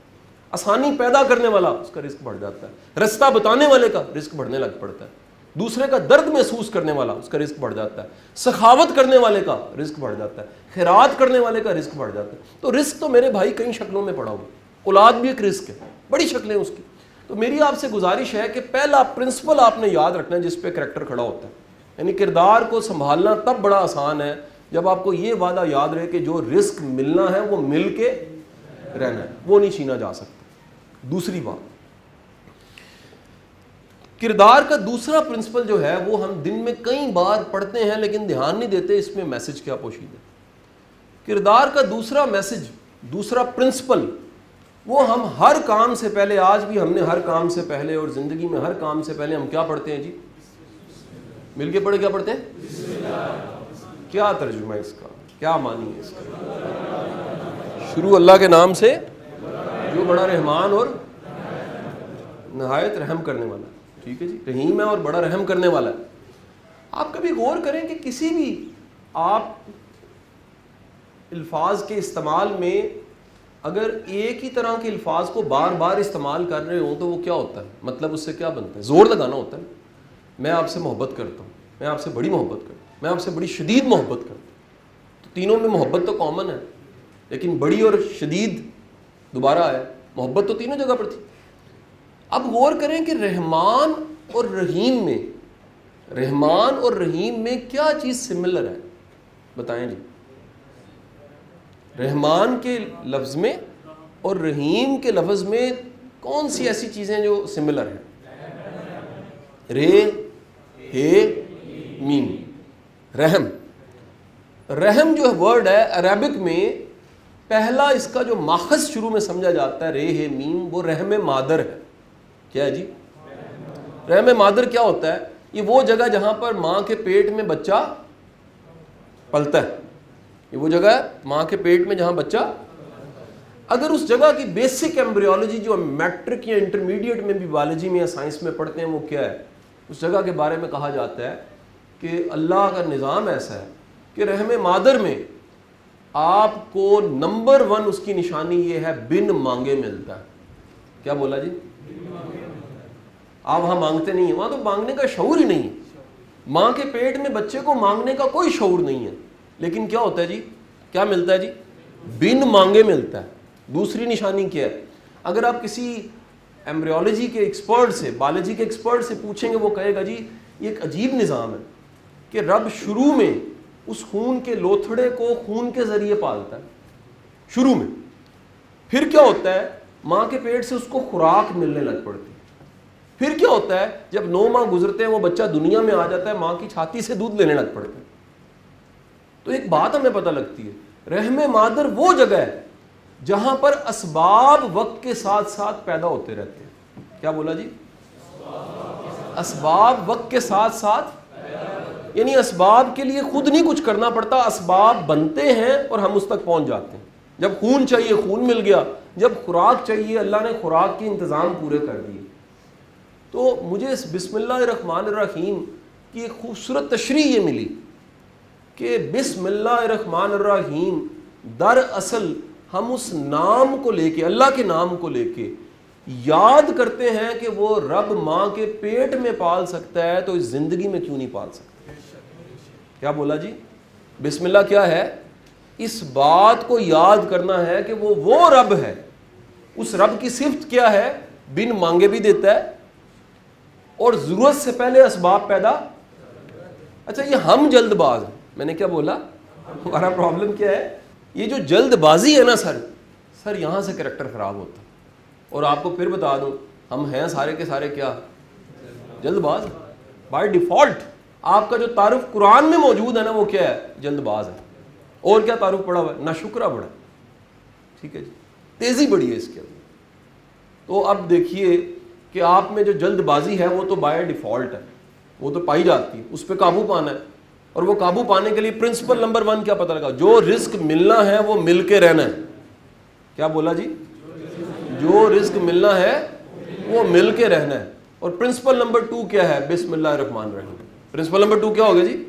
آسانی پیدا کرنے والا, اس کا رزق بڑھ جاتا ہے. رستہ بتانے والے کا رزق بڑھنے لگ پڑتا ہے. دوسرے کا درد محسوس کرنے والا, اس کا رزق بڑھ جاتا ہے. سخاوت کرنے والے کا رزق بڑھ جاتا ہے. خیرات کرنے والے کا رزق بڑھ جاتا ہے. تو رزق تو میرے بھائی کئی شکلوں میں پڑا ہوا. اولاد بھی ایک رزق ہے, بڑی شکلیں اس کی. تو میری آپ سے گزارش ہے کہ پہلا پرنسپل آپ نے یاد رکھنا ہے جس پہ کریکٹر کھڑا ہوتا ہے. یعنی کردار کو سنبھالنا تب بڑا آسان ہے جب آپ کو یہ وعدہ یاد رہے کہ جو رزق ملنا ہے وہ مل کے رہنا ہے, وہ نہیں چھینا جا سکتا. دوسری بات, کردار کا دوسرا پرنسپل جو ہے وہ ہم دن میں کئی بار پڑھتے ہیں لیکن دھیان نہیں دیتے اس میں میسج کیا پوشیدہ ہے. کردار کا دوسرا میسج, دوسرا پرنسپل, وہ ہم ہر کام سے پہلے, آج بھی ہم نے ہر کام سے پہلے اور زندگی میں ہر کام سے پہلے ہم کیا پڑھتے ہیں جی؟ مل کے پڑھے کیا پڑھتے ہیں؟ کیا ترجمہ ہے اس کا, کیا معنی ہے اس کا؟ شروع اللہ کے نام سے جو بڑا رحمان اور نہایت رحم کرنے والا. ٹھیک ہے جی, رحیم ہے اور بڑا رحم کرنے والا ہے. آپ کبھی غور کریں کہ کسی بھی آپ الفاظ کے استعمال میں اگر ایک ہی طرح کے الفاظ کو بار بار استعمال کر رہے ہوں تو وہ کیا ہوتا ہے؟ مطلب اس سے کیا بنتا ہے؟ زور لگانا ہوتا ہے. میں آپ سے محبت کرتا ہوں, میں آپ سے بڑی محبت کرتا ہوں, میں آپ سے بڑی شدید محبت کرتا ہوں. تو تینوں میں محبت تو کامن ہے, لیکن بڑی اور شدید دوبارہ ہے. محبت تو تینوں جگہ پر تھی. اب غور کریں کہ رحمان اور رحیم میں, رحمان اور رحیم میں کیا چیز سملر ہے؟ بتائیں جی. رحمان کے لفظ میں اور رحیم کے لفظ میں کون سی ایسی چیزیں جو سملر ہیں؟ رے, ہے, میم. رحم, رحم جو ورڈ ہے عربک میں پہلا اس کا جو ماخذ شروع میں سمجھا جاتا ہے رے ہے میم, وہ رحم مادر ہے. کیا ہے جی؟ رحم مادر کیا ہوتا ہے؟ یہ وہ جگہ جہاں پر ماں کے پیٹ میں بچہ پلتا ہے. یہ وہ جگہ ہے ماں کے پیٹ میں جہاں بچہ, اگر اس جگہ کی بیسک ایمبریولوجی جو میٹرک یا انٹرمیڈیٹ میں بھی بایولوجی میں یا سائنس میں پڑھتے ہیں وہ کیا ہے, اس جگہ کے بارے میں کہا جاتا ہے کہ اللہ کا نظام ایسا ہے کہ رحم مادر میں آپ کو نمبر 1 اس کی نشانی یہ ہے بن مانگے ملتا ہے. کیا بولا جی؟ آپ وہاں مانگتے نہیں ہیں, وہاں تو مانگنے کا شعور ہی نہیں ہے. ماں کے پیٹ میں بچے کو مانگنے کا کوئی شعور نہیں ہے, لیکن کیا ہوتا ہے جی؟ کیا ملتا ہے جی؟ بن مانگے ملتا ہے. دوسری نشانی کیا ہے؟ اگر آپ کسی ایمبریولوجی کے ایکسپرٹ سے, بایولوجی کے ایکسپرٹ سے پوچھیں گے وہ کہے گا جی یہ ایک عجیب نظام ہے کہ رب شروع میں اس خون کے لوتھڑے کو خون کے ذریعے پالتا ہے شروع میں. پھر کیا ہوتا ہے؟ ماں کے پیٹ سے اس کو خوراک ملنے لگ پڑتی ہے. پھر کیا ہوتا ہے؟ جب 9 ماہ گزرتے ہیں وہ بچہ دنیا میں آ جاتا ہے, ماں کی چھاتی سے دودھ لینے لگ پڑتا ہے. تو ایک بات ہمیں پتہ لگتی ہے, رحم مادر وہ جگہ ہے جہاں پر اسباب وقت کے ساتھ ساتھ پیدا ہوتے رہتے ہیں. کیا بولا جی؟ اسباب وقت کے ساتھ ساتھ، یعنی اسباب کے لیے خود نہیں کچھ کرنا پڑتا، اسباب بنتے ہیں اور ہم اس تک پہنچ جاتے ہیں. جب خون چاہیے خون مل گیا، جب خوراک چاہیے اللہ نے خوراک کے انتظام پورے کر دیے. تو مجھے اس بسم اللہ الرحمن الرحیم کی ایک خوبصورت تشریح یہ ملی کہ بسم اللہ الرحمن الرحیم در اصل ہم اس نام کو لے کے، اللہ کے نام کو لے کے یاد کرتے ہیں کہ وہ رب ماں کے پیٹ میں پال سکتا ہے تو اس زندگی میں کیوں نہیں پال سکتا. کیا بولا جی؟ بسم اللہ کیا ہے؟ اس بات کو یاد کرنا ہے کہ وہ رب ہے. اس رب کی صفت کیا ہے؟ بن مانگے بھی دیتا ہے اور ضرورت سے پہلے اسباب پیدا. اچھا یہ ہم جلد باز ہیں. میں نے کیا بولا؟ ہمارا پرابلم کیا ہے؟ یہ جو جلد بازی ہے نا سر یہاں سے کریکٹر خراب ہوتا ہے. اور آپ کو پھر بتا دوں، ہم ہیں سارے کے سارے کیا؟ جلد باز. بائی ڈیفالٹ آپ کا جو تعارف قرآن میں موجود ہے نا وہ کیا ہے؟ جلد باز ہے. اور کیا تعارف پڑا ہوا ہے؟ ناشکرا بڑا. ٹھیک ہے جی، تیزی بڑی ہے اس کے اندر. تو اب دیکھیے کہ آپ میں جو جلد بازی ہے وہ تو بائی ڈیفالٹ ہے، وہ تو پائی جاتی ہے، اس پہ قابو پانا ہے. اور وہ قابو پانے کے لیے پرنسپل نمبر 1 کیا پتہ لگا؟ جو رزق ملنا ہے وہ مل کے رہنا ہے. کیا بولا جی؟ جو رزق ملنا ہے وہ مل کے رہنا ہے. اور پرنسپل نمبر 2 کیا ہے؟ بسم اللہ الرحمن الرحیم. پرنسپل نمبر 2 کیا ہوگا جی؟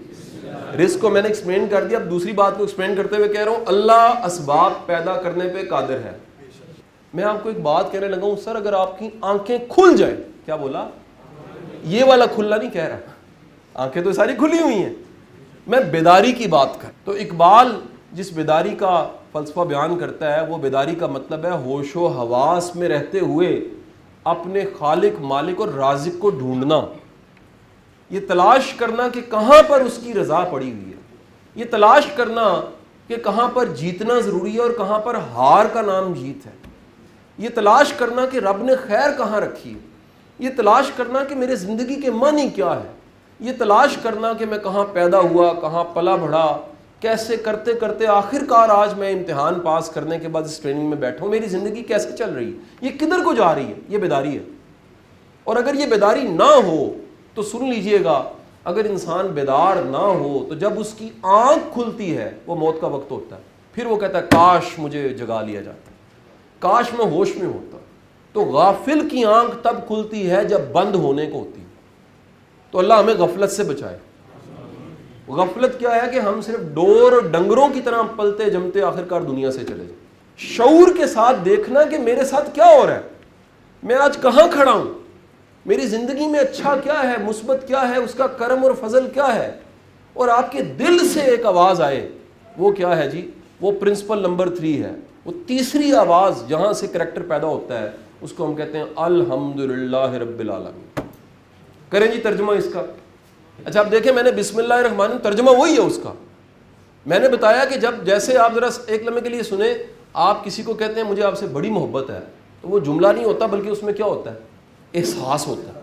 رزق کو میں نے ایکسپلین کر دیا. اب دوسری بات کو ایکسپلین کرتے ہوئے کہہ رہا ہوں اللہ اسباب پیدا کرنے پہ قادر ہے. میں آپ کو ایک بات کہنے لگا ہوں سر، اگر آپ کی آنکھیں کھل جائیں. کیا بولا؟ یہ والا کھلنا نہیں کہہ رہا، آنکھیں تو ساری کھلی ہوئی ہیں، میں بیداری کی بات کر. تو اقبال جس بیداری کا فلسفہ بیان کرتا ہے وہ بیداری کا مطلب ہے ہوش و حواس میں رہتے ہوئے اپنے خالق مالک اور رازق کو ڈھونڈنا، یہ تلاش کرنا کہ کہاں پر اس کی رضا پڑی ہوئی ہے، یہ تلاش کرنا کہ کہاں پر جیتنا ضروری ہے اور کہاں پر ہار کا نام جیت ہے، یہ تلاش کرنا کہ رب نے خیر کہاں رکھی ہے، یہ تلاش کرنا کہ میرے زندگی کے معنی کیا ہے، یہ تلاش کرنا کہ میں کہاں پیدا ہوا، کہاں پلا بڑھا، کیسے کرتے کرتے آخر کار آج میں امتحان پاس کرنے کے بعد اس ٹریننگ میں بیٹھا ہوں، میری زندگی کیسے چل رہی ہے، یہ کدھر کو جا رہی ہے. یہ بیداری ہے. اور اگر یہ بیداری نہ ہو تو سن لیجئے گا، اگر انسان بیدار نہ ہو تو جب اس کی آنکھ کھلتی ہے وہ موت کا وقت ہوتا ہے، پھر وہ کہتا ہے کاش مجھے جگا لیا جاتا، کاش میں ہوش میں ہوتا. تو غافل کی آنکھ تب کھلتی ہے جب بند ہونے کو ہوتی ہے. تو اللہ ہمیں غفلت سے بچائے. غفلت کیا ہے کہ ہم صرف ڈور اور ڈنگروں کی طرح پلتے جمتے آخرکار دنیا سے چلے جائیں. شعور کے ساتھ دیکھنا کہ میرے ساتھ کیا ہو رہا ہے، میں آج کہاں کھڑا ہوں، میری زندگی میں اچھا کیا ہے، مثبت کیا ہے، اس کا کرم اور فضل کیا ہے. اور آپ کے دل سے ایک آواز آئے، وہ کیا ہے جی؟ وہ پرنسپل نمبر 3 ہے. وہ تیسری آواز جہاں سے کریکٹر پیدا ہوتا ہے اس کو ہم کہتے ہیں الحمدللہ رب العالمین. کریں جی ترجمہ اس کا. اچھا آپ دیکھیں، میں نے بسم اللہ الرحمن الرحیم ترجمہ وہی ہے اس کا. میں نے بتایا کہ جب جیسے آپ ذرا ایک لمحے کے لیے سنیں، آپ کسی کو کہتے ہیں مجھے آپ سے بڑی محبت ہے، تو وہ جملہ نہیں ہوتا بلکہ اس میں کیا ہوتا ہے؟ احساس ہوتا ہے.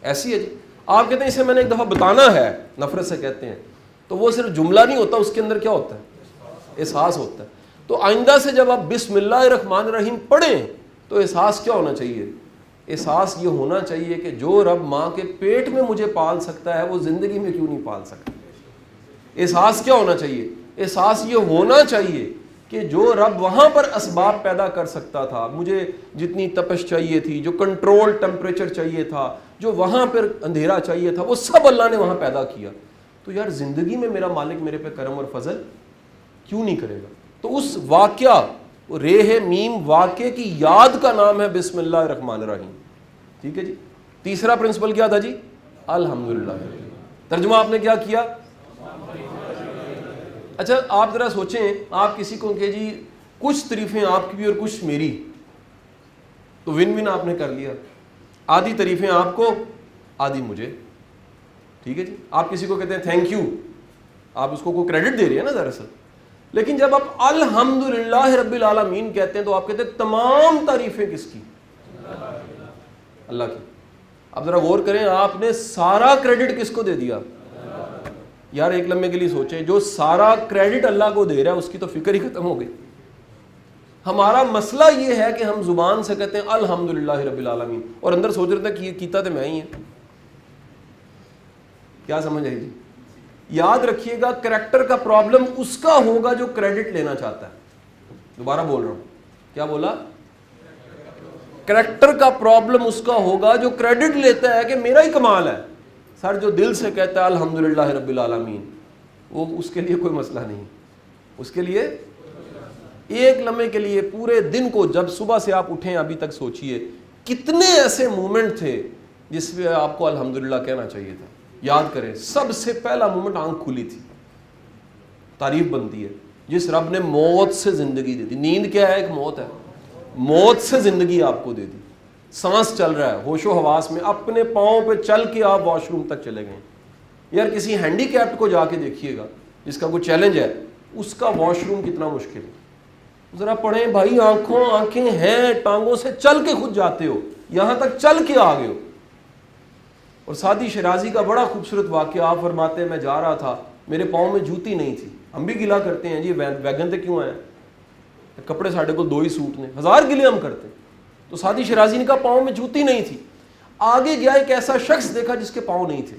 ایسی ہے جی. آپ کہتے ہیں اسے میں نے ایک دفعہ بتانا ہے، نفرت سے کہتے ہیں، تو وہ صرف جملہ نہیں ہوتا، اس کے اندر کیا ہوتا ہے؟ احساس ہوتا ہے. تو آئندہ سے جب آپ بسم اللہ الرحمن الرحیم پڑھیں تو احساس کیا ہونا چاہیے؟ احساس یہ ہونا چاہیے کہ جو رب ماں کے پیٹ میں مجھے پال سکتا ہے وہ زندگی میں کیوں نہیں پال سکتا. احساس کیا ہونا چاہیے؟ احساس یہ ہونا چاہیے کہ جو رب وہاں پر اسباب پیدا کر سکتا تھا، مجھے جتنی تپش چاہیے تھی، جو کنٹرول ٹمپریچر چاہیے تھا، جو وہاں پر اندھیرا چاہیے تھا، وہ سب اللہ نے وہاں پیدا کیا. تو یار زندگی میں میرا مالک میرے پہ کرم اور فضل کیوں نہیں کرے گا؟ تو اس واقعہ ریح میم واقعے کی یاد کا نام ہے بسم اللہ الرحمن الرحیم. ٹھیک ہے جی. تیسرا پرنسپل کیا تھا جی؟ الحمدللہ. ترجمہ آپ نے کیا کیا؟ اچھا آپ ذرا سوچیں، آپ کسی کو کہ جی کچھ تعریفیں آپ کی بھی اور کچھ میری، تو ون ون آپ نے کر لیا. آدھی تعریفیں آپ کو، آدھی مجھے. ٹھیک ہے جی. آپ کسی کو کہتے ہیں تھینک یو، آپ اس کو کوئی کریڈٹ دے رہے ہیں نا دراصل. لیکن جب آپ الحمدللہ رب العالمین کہتے ہیں تو آپ کہتے ہیں تمام تعریفیں کس کی؟ اللہ کی. اب ذرا غور کریں، آپ نے سارا کریڈٹ کس کو دے دیا؟ یار ایک لمحے کے لیے سوچیں، جو سارا کریڈٹ اللہ کو دے رہا ہے اس کی تو فکر ہی ختم ہو گئی. ہمارا مسئلہ یہ ہے کہ ہم زبان سے کہتے ہیں الحمدللہ رب العالمین اور اندر سوچ رہے تھے کہ یہ کیتا تو میں ہی ہے. کیا سمجھ آئی جی؟ یاد رکھیے گا کریکٹر کا پرابلم اس کا ہوگا جو کریڈٹ لینا چاہتا ہے. دوبارہ بول رہا ہوں, کیا بولا؟ کریکٹر کا پرابلم اس کا ہوگا جو کریڈٹ لیتا ہے کہ میرا ہی کمال ہے. سر جو دل سے کہتا ہے الحمدللہ رب العالمین, وہ اس کے لیے کوئی مسئلہ نہیں. اس کے لیے ایک لمحے کے لیے پورے دن کو, جب صبح سے آپ اٹھیں ابھی تک سوچئے کتنے ایسے مومنٹ تھے جس پہ آپ کو الحمدللہ کہنا چاہیے تھا. یاد کریں, سب سے پہلا مومنٹ آنکھ کھلی تھی. تعریف بنتی ہے جس رب نے موت سے زندگی دے دی. نیند کیا ہے؟ ایک موت ہے. موت سے زندگی آپ کو دے دی. سانس چل رہا ہے, ہوش و حواس میں, اپنے پاؤں پہ چل کے آپ واش روم تک چلے گئے. یار کسی ہینڈی کیپٹ کو جا کے دیکھیے گا جس کا کوئی چیلنج ہے, اس کا واش روم کتنا مشکل ہے. ذرا پڑھیں بھائی, آنکھیں ہیں, ٹانگوں سے چل کے خود جاتے ہو, یہاں تک چل کے آ گئے ہو. اور سعدی شیرازی کا بڑا خوبصورت واقعہ, آپ فرماتے ہیں میں جا رہا تھا, میرے پاؤں میں جوتی نہیں تھی. ہم بھی گلا کرتے ہیں جی ویگن تے کیوں آئے, کپڑے ساڑھے کو 2 ہی سوٹ نے, 1000 گلے ہم کرتے. تو سعدی شیرازی نے کہا پاؤں میں جوتی نہیں تھی. آگے گیا, ایک ایسا شخص دیکھا جس کے پاؤں نہیں تھے,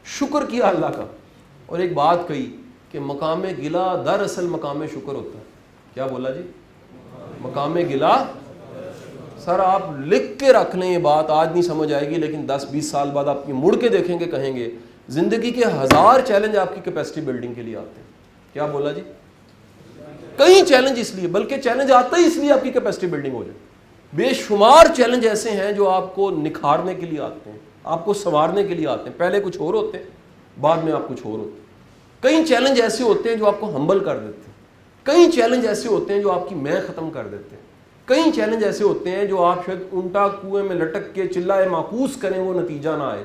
شکر کیا اللہ کا, اور ایک بات کہی کہ مقام گلا دراصل مقام شکر ہوتا ہے. کیا بولا جی؟ مقام گلا. سر آپ لکھ کے رکھ لیں یہ بات, آج نہیں سمجھ آئے گی لیکن 10-20 سال بعد آپ مڑ کے دیکھیں گے, کہیں گے زندگی کے 1000 چیلنج آپ کی کیپیسٹی بلڈنگ کے لیے آتے ہیں. کیا بولا جی؟ کئی چیلنج اس لیے, بلکہ چیلنج آتا ہی اس لیے آپ کی کیپیسٹی بلڈنگ ہو جائے. بے شمار چیلنج ایسے ہیں جو آپ کو نکھارنے کے لیے آتے ہیں, آپ کو سنوارنے کے لیے آتے ہیں. پہلے کچھ اور ہوتے ہیں, بعد میں آپ کچھ اور ہوتے ہیں. کئی چیلنج ایسے ہوتے ہیں جو آپ کو ہمبل کر دیتے ہیں. کئی چیلنج ایسے ہوتے ہیں جو آپ کی میں ختم کر دیتے ہیں. کئی چیلنج ایسے ہوتے ہیں جو آپ شاید الٹا کنویں میں لٹک کے چلائے معکوس کریں, وہ نتیجہ نہ آئے,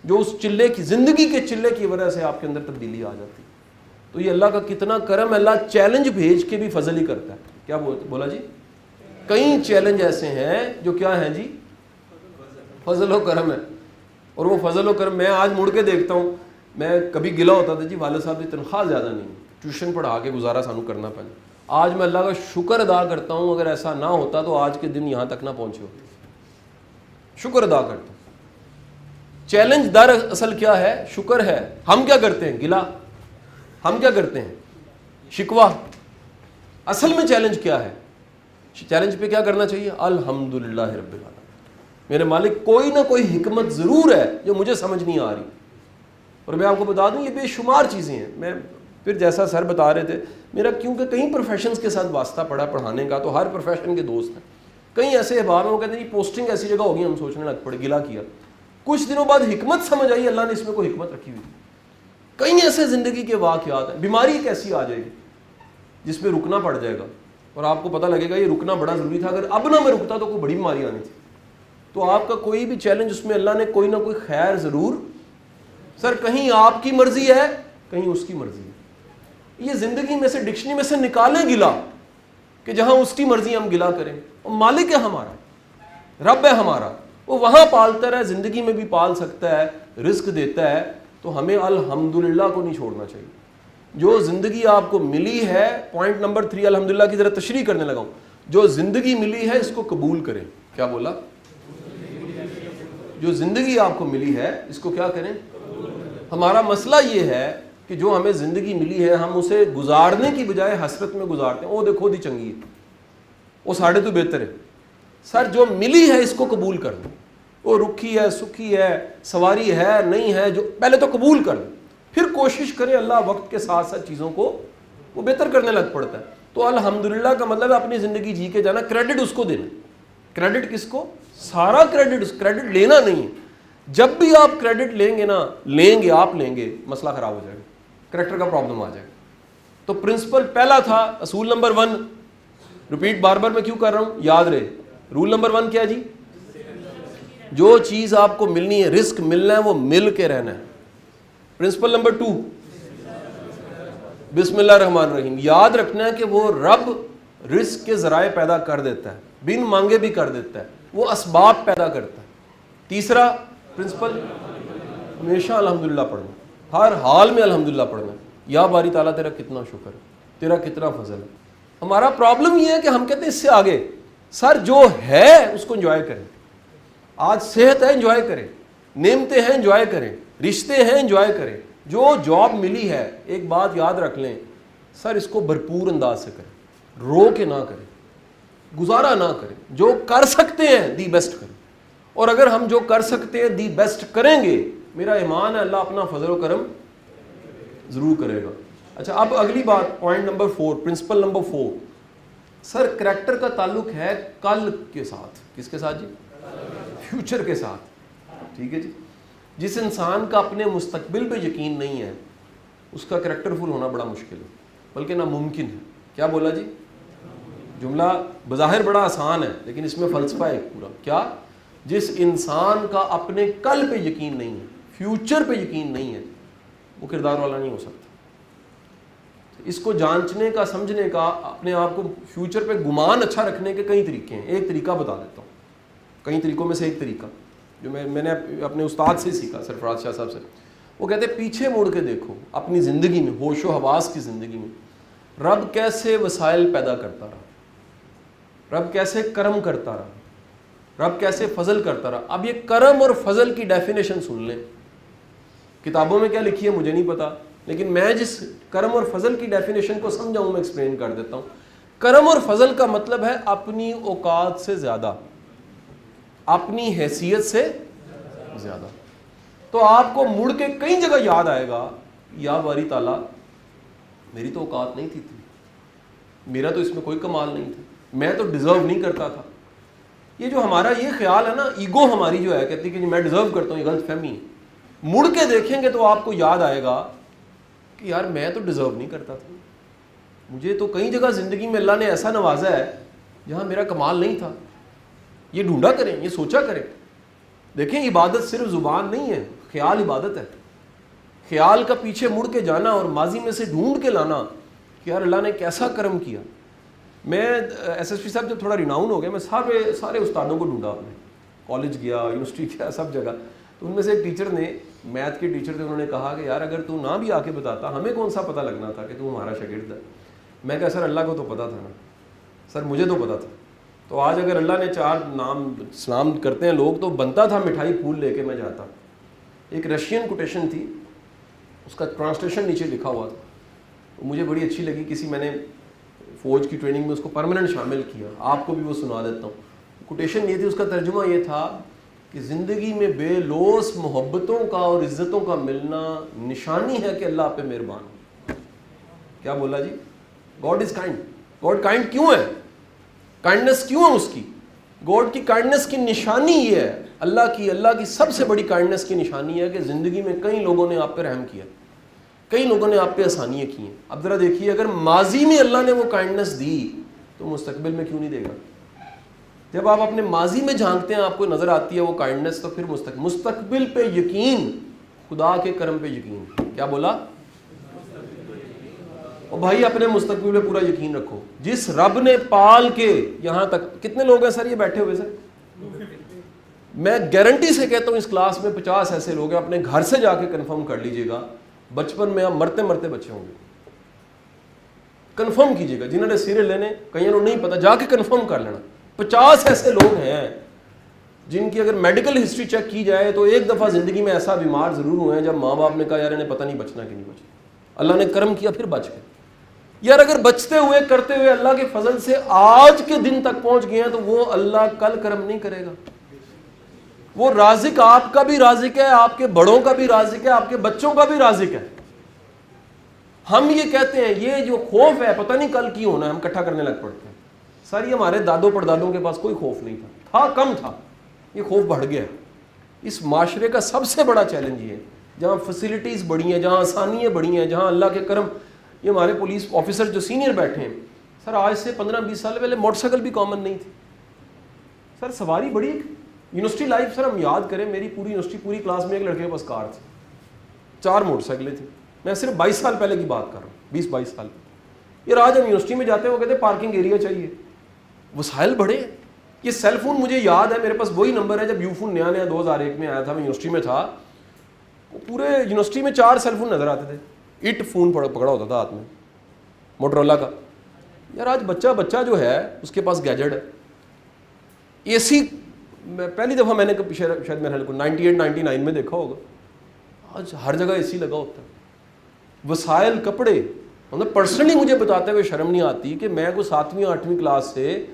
جو اس چلے کی, زندگی کے چلے کی وجہ سے آپ کے اندر تبدیلی آ جاتی. تو یہ اللہ کا کتنا کرم ہے, اللہ چیلنج بھیج کے بھی فضل ہی کرتا ہے. کیا بولا جی؟ کئی چیلنج ایسے ہیں جو کیا ہیں جی؟ فضل و کرم ہے. اور وہ فضل و کرم میں آج مڑ کے دیکھتا ہوں, میں کبھی گلا ہوتا تھا جی والد صاحب کی تنخواہ زیادہ نہیں, ٹیوشن پڑھا کے گزارا سانو کرنا پڑا. آج میں اللہ کا شکر ادا کرتا ہوں, اگر ایسا نہ ہوتا تو آج کے دن یہاں تک نہ پہنچے ہوتے. شکر ادا کرتا ہوں. چیلنج در اصل کیا ہے؟ شکر ہے. ہم کیا کرتے ہیں؟ گلا. ہم کیا کرتے ہیں؟ شکوہ. اصل میں چیلنج کیا ہے؟ چیلنج پہ کیا کرنا چاہیے؟ الحمدللہ رب العالمین, میرے مالک کوئی نہ کوئی حکمت ضرور ہے جو مجھے سمجھ نہیں آ رہی. اور میں آپ کو بتا دوں یہ بے شمار چیزیں ہیں. میں پھر جیسا سر بتا رہے تھے, میرا کیونکہ کئی پروفیشنز کے ساتھ واسطہ پڑا پڑھانے کا, تو ہر پروفیشن کے دوست ہیں. کئی ایسے احباب ہیں وہ کہتے ہیں جی پوسٹنگ ایسی جگہ ہوگی, ہم سوچنے لگ پڑے, گلا کیا. کچھ دنوں بعد حکمت سمجھ آئی, اللہ نے اس میں کوئی حکمت رکھی ہوئی. کئی ایسے زندگی کے واقعات ہیں. بیماری کیسی آ جائے گی جس پہ رکنا پڑ جائے گا, اور آپ کو پتہ لگے گا یہ رکنا بڑا ضروری تھا, اگر اب نہ میں رکتا تو کوئی بڑی بیماری آنی تھی. تو آپ کا کوئی بھی چیلنج اس میں اللہ نے کوئی نہ کوئی خیر ضرور. سر کہیں آپ کی مرضی ہے, کہیں اس کی مرضی ہے. یہ زندگی میں سے ڈکشنری میں سے نکالیں گلا, کہ جہاں اس کی مرضی ہم گلا کریں. اور مالک ہے ہمارا, رب ہے ہمارا, وہ وہاں پالتا رہے, زندگی میں بھی پال سکتا ہے, رزق دیتا ہے. تو ہمیں الحمدللہ کو نہیں چھوڑنا چاہیے. جو زندگی آپ کو ملی ہے, پوائنٹ نمبر 3 الحمدللہ کی ذرا تشریح کرنے لگا ہوں, جو زندگی ملی ہے اس کو قبول کریں. کیا بولا؟ جو زندگی آپ کو ملی ہے اس کو کیا کریں؟ ہمارا مسئلہ یہ ہے کہ جو ہمیں زندگی ملی ہے ہم اسے گزارنے کی بجائے حسرت میں گزارتے ہیں. او دیکھو دی چنگی ہے, وہ ساڑھے تو بہتر ہے. سر جو ملی ہے اس کو قبول کر دیں. وہ رکھی ہے, سکھی ہے, سواری ہے, نہیں ہے, جو پہلے تو قبول کر دیں, پھر کوشش کریں. اللہ وقت کے ساتھ ساتھ چیزوں کو وہ بہتر کرنے لگ پڑتا ہے. تو الحمدللہ کا مطلب ہے اپنی زندگی جی کے جانا, کریڈٹ اس کو دینا. کریڈٹ کس کو؟ سارا کریڈٹ لینا نہیں ہے. جب بھی آپ کریڈٹ لیں گے نا, آپ لیں گے, مسئلہ خراب ہو جائے گا, کریکٹر کا پرابلم آ جائے گا. تو پرنسپل پہلا تھا, اصول نمبر 1, ریپیٹ بار بار میں کیوں کر رہا ہوں, یاد رہے. رول نمبر 1 کیا جی؟ جو چیز آپ کو ملنی ہے, رزق ملنا ہے, وہ مل کے رہنا ہے. پرنسپل نمبر 2, بسم اللہ الرحمن الرحیم. یاد رکھنا ہے کہ وہ رب رزق کے ذرائع پیدا کر دیتا ہے, بن مانگے بھی کر دیتا ہے, وہ اسباب پیدا کرتا ہے. تیسرا پرنسپل, ہمیشہ الحمدللہ پڑھنا, ہر حال میں الحمدللہ پڑھنا. یا باری تعالیٰ تیرا کتنا شکر ہے, تیرا کتنا فضل ہے. ہمارا پرابلم یہ ہے کہ ہم کہتے ہیں اس سے آگے. سر جو ہے اس کو انجوائے کریں. آج صحت ہے انجوائے کریں, نعمتیں ہیں انجوائے کریں, رشتے ہیں انجوائے کریں. جو جاب ملی ہے ایک بات یاد رکھ لیں, سر اس کو بھرپور انداز سے کریں, رو کے نہ کریں, گزارا نہ کریں. جو کر سکتے ہیں دی بیسٹ کریں, اور اگر ہم جو کر سکتے ہیں دی بیسٹ کریں گے, میرا ایمان ہے اللہ اپنا فضل و کرم ضرور کرے گا. اچھا اب اگلی بات, پوائنٹ نمبر 4, پرنسپل نمبر 4. سر کریکٹر کا تعلق ہے کل کے ساتھ. کس کے ساتھ جی؟ فیوچر کے ساتھ. ٹھیک ہے جی. جس انسان کا اپنے مستقبل پہ یقین نہیں ہے اس کا کریکٹر فل ہونا بڑا مشکل ہے, بلکہ ناممکن ہے. کیا بولا جی؟ جملہ بظاہر بڑا آسان ہے لیکن اس میں فلسفہ ہے پورا. کیا؟ جس انسان کا اپنے کل پہ یقین نہیں ہے, فیوچر پہ یقین نہیں ہے, وہ کردار والا نہیں ہو سکتا. اس کو جانچنے کا, سمجھنے کا, اپنے آپ کو فیوچر پہ گمان اچھا رکھنے کے کئی طریقے ہیں. ایک طریقہ بتا دیتا ہوں, کئی طریقوں میں سے ایک طریقہ جو میں نے اپنے استاد سے سیکھا, سرفراز شاہ صاحب سے. وہ کہتے ہیں پیچھے مڑ کے دیکھو اپنی زندگی میں, ہوش و حواس کی زندگی میں, رب کیسے وسائل پیدا کرتا رہا, رب کیسے کرم کرتا رہا, رب کیسے فضل کرتا رہا. اب یہ کرم اور فضل کی ڈیفینیشن سن لیں. کتابوں میں کیا لکھی ہے مجھے نہیں پتا, لیکن میں جس کرم اور فضل کی ڈیفینیشن کو سمجھاؤں میں ایکسپلین کر دیتا ہوں. کرم اور فضل کا مطلب ہے اپنی اوقات سے زیادہ, اپنی حیثیت سے زیادہ. تو آپ کو مڑ کے کئی جگہ یاد آئے گا, یا باری تعالیٰ میری تو اوقات نہیں تھی, میرا تو اس میں کوئی کمال نہیں تھا, میں تو ڈیزرو نہیں کرتا تھا. یہ جو ہمارا یہ خیال ہے نا, ایگو ہماری جو ہے کہتی ہے کہ میں ڈیزرو کرتا ہوں, یہ غلط فہمی ہے. مڑ کے دیکھیں گے تو آپ کو یاد آئے گا کہ یار میں تو ڈیزرو نہیں کرتا تھا, مجھے تو کئی جگہ زندگی میں اللہ نے ایسا نوازا ہے جہاں میرا کمال نہیں تھا. یہ ڈھونڈا کریں, یہ سوچا کریں. دیکھیں عبادت صرف زبان نہیں ہے, خیال عبادت ہے. خیال کا پیچھے مڑ کے جانا اور ماضی میں سے ڈھونڈ کے لانا کہ یار اللہ نے کیسا کرم کیا. میں ایس ایس پی صاحب جب تھوڑا ریناؤن ہو گیا, میں سارے استادوں کو ڈھونڈا, اپنے کالج گیا, یونیورسٹی گیا, سب جگہ. تو ان میں سے ایک ٹیچر نے, میتھ کے ٹیچر تھے, انہوں نے کہا کہ یار اگر تو نہ بھی آ کے بتاتا ہمیں کون سا پتہ لگنا تھا کہ تو ہمارا شاگرد ہے. میں کہا سر اللہ کو تو پتہ تھا نا, سر مجھے تو پتہ تھا. تو آج اگر اللہ نے 4 نام سلام کرتے ہیں لوگ, تو بنتا تھا مٹھائی پھول لے کے میں جاتا. ایک رشین کوٹیشن تھی, اس کا ٹرانسلیشن نیچے لکھا ہوا تھا, مجھے بڑی اچھی لگی. میں نے فوج کی ٹریننگ میں اس کو پرماننٹ شامل کیا, آپ کو بھی وہ سنا دیتا ہوں. کوٹیشن یہ تھی, اس کا ترجمہ یہ تھا کہ زندگی میں بے لوث محبتوں کا اور عزتوں کا ملنا نشانی ہے کہ اللہ آپ پہ مہربان ہے. کیا بولا جی؟ God is kind. God kind کیوں ہے؟ کائنڈنس کیوں ہے اس کی؟ گاڈ کی کائنڈنس کی نشانی یہ ہے, اللہ کی سب سے بڑی کائنڈنس کی نشانی ہے کہ زندگی میں کئی لوگوں نے آپ پہ رحم کیا, کئی لوگوں نے آپ پہ آسانیاں کی ہیں. اب ذرا دیکھیے, اگر ماضی میں اللہ نے وہ کائنڈنس دی تو مستقبل میں کیوں نہیں دے گا؟ جب آپ اپنے ماضی میں جھانکتے ہیں آپ کو نظر آتی ہے وہ کائنڈنس, تو پھر مستقبل پہ یقین, خدا کے کرم پہ یقین. کیا بولا؟ اور بھائی اپنے مستقبل پہ پورا یقین رکھو. جس رب نے پال کے یہاں تک, کتنے لوگ ہیں سر یہ بیٹھے ہوئے؟ سر میں گارنٹی سے کہتا ہوں اس کلاس میں 50 ایسے لوگ ہیں, اپنے گھر سے جا کے کنفرم کر لیجئے گا, بچپن میں آپ مرتے مرتے بچے ہوں گے. کنفرم کیجئے گا, جنہوں نے سیریل لینے, کئیوں کو نہیں پتا, جا کے کنفرم کر لینا. 50 ایسے لوگ ہیں جن کی اگر میڈیکل ہسٹری چیک کی جائے تو ایک دفعہ زندگی میں ایسا بیمار ضرور ہوئے ہیں جب ماں باپ نے کہا یار انہیں پتہ نہیں بچنا کہ نہیں بچنا, اللہ نے کرم کیا پھر بچ گئے. یار اگر بچتے ہوئے کرتے ہوئے اللہ کے فضل سے آج کے دن تک پہنچ گئے ہیں تو وہ اللہ کل کرم نہیں کرے گا. وہ رازق آپ کا بھی رازق ہے, آپ کے بڑوں کا بھی رازق ہے, آپ کے بچوں کا بھی رازق ہے. ہم یہ کہتے ہیں یہ جو خوف ہے پتہ نہیں کل کی ہونا ہے, ہم اکٹھا کرنے لگ پڑتے ہیں. سر یہ ہمارے دادوں پردادوں کے پاس کوئی خوف نہیں تھا, کم تھا, یہ خوف بڑھ گیا. اس معاشرے کا سب سے بڑا چیلنج یہ ہے, جہاں فیسلٹیز بڑی ہیں, جہاں آسانیاں بڑی ہیں, جہاں اللہ کے کرم. یہ ہمارے پولیس آفیسر جو سینئر بیٹھے ہیں, سر آج سے 15-20 سال پہلے موٹر سائیکل بھی کامن نہیں تھی. سر سواری بڑی, یونیورسٹی لائف سر ہم یاد کریں, میری پوری یونیورسٹی پوری کلاس میں ایک لڑکے کے پاس کار تھی, 4 موٹر سائیکلیں تھیں. میں صرف 22 سال پہلے کی بات کر رہا ہوں, 20-22 سال. یہ آج ہم یونیورسٹی میں جاتے ہیں, وہ کہتے ہیں پارکنگ ایریا چاہیے, وسائل بڑے. یہ سیل فون مجھے یاد ہے, میرے پاس وہی نمبر ہے جب یو فون نیا 2001 میں آیا تھا, میں یونیورسٹی میں تھا. پورے یونیورسٹی میں 4 سیل فون نظر آتے تھے. فون پکڑا ہوتا تھا ہاتھ میں موٹرولا کا. یار آج بچہ جو ہے اس کے پاس گیجٹ ہے, اے سی, پہلی دفعہ میں نے شاید میرے خیال کو 98 99 میں دیکھا ہوگا, آج ہر جگہ اے سی لگا ہوتا ہے. وسائل, کپڑے, مطلب پرسنلی مجھے بتاتے ہوئے شرم نہیں آتی کہ میں کوئی 7ویں 8ویں کلاس سے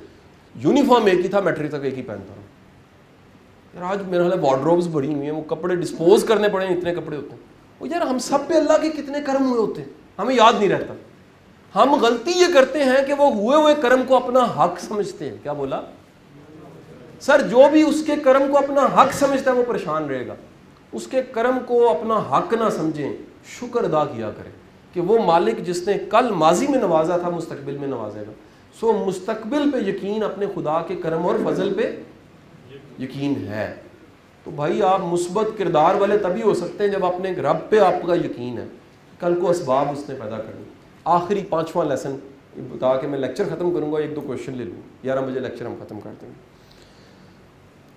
یونیفارم ایک ہی تھا, میٹرک تک ایک ہی پہنتا ہوں. یار آج میرا خیال ہے وارڈروبس بڑی ہوئی ہیں, وہ کپڑے ڈسپوز کرنے پڑے ہیں, اتنے کپڑے ہوتے ہیں. وہ یار ہم سب پہ اللہ کے کتنے کرم ہوئے ہوتے ہیں, ہمیں یاد نہیں رہتا. ہم غلطی یہ کرتے ہیں کہ وہ ہوئے کرم کو اپنا حق سمجھتے ہیں. کیا بولا سر؟ جو بھی اس کے کرم کو اپنا حق سمجھتا ہے وہ پریشان رہے گا. اس کے کرم کو اپنا حق نہ سمجھیں, شکر ادا کیا کریں کہ وہ مالک جس نے کل ماضی میں نوازا تھا مستقبل میں نوازے گا. سو مستقبل پہ یقین, اپنے خدا کے کرم اور فضل پہ یقین ہے. تو بھائی آپ مثبت کردار والے تبھی ہو سکتے ہیں جب اپنے رب پہ آپ کا یقین ہے, کل کو اسباب اس نے پیدا کرنی. آخری 5واں لیسن بتا کے میں لیکچر ختم کروں گا, 1-2 کویشچن لے لوں, 11 بجے لیکچر ہم ختم کر دیں گے.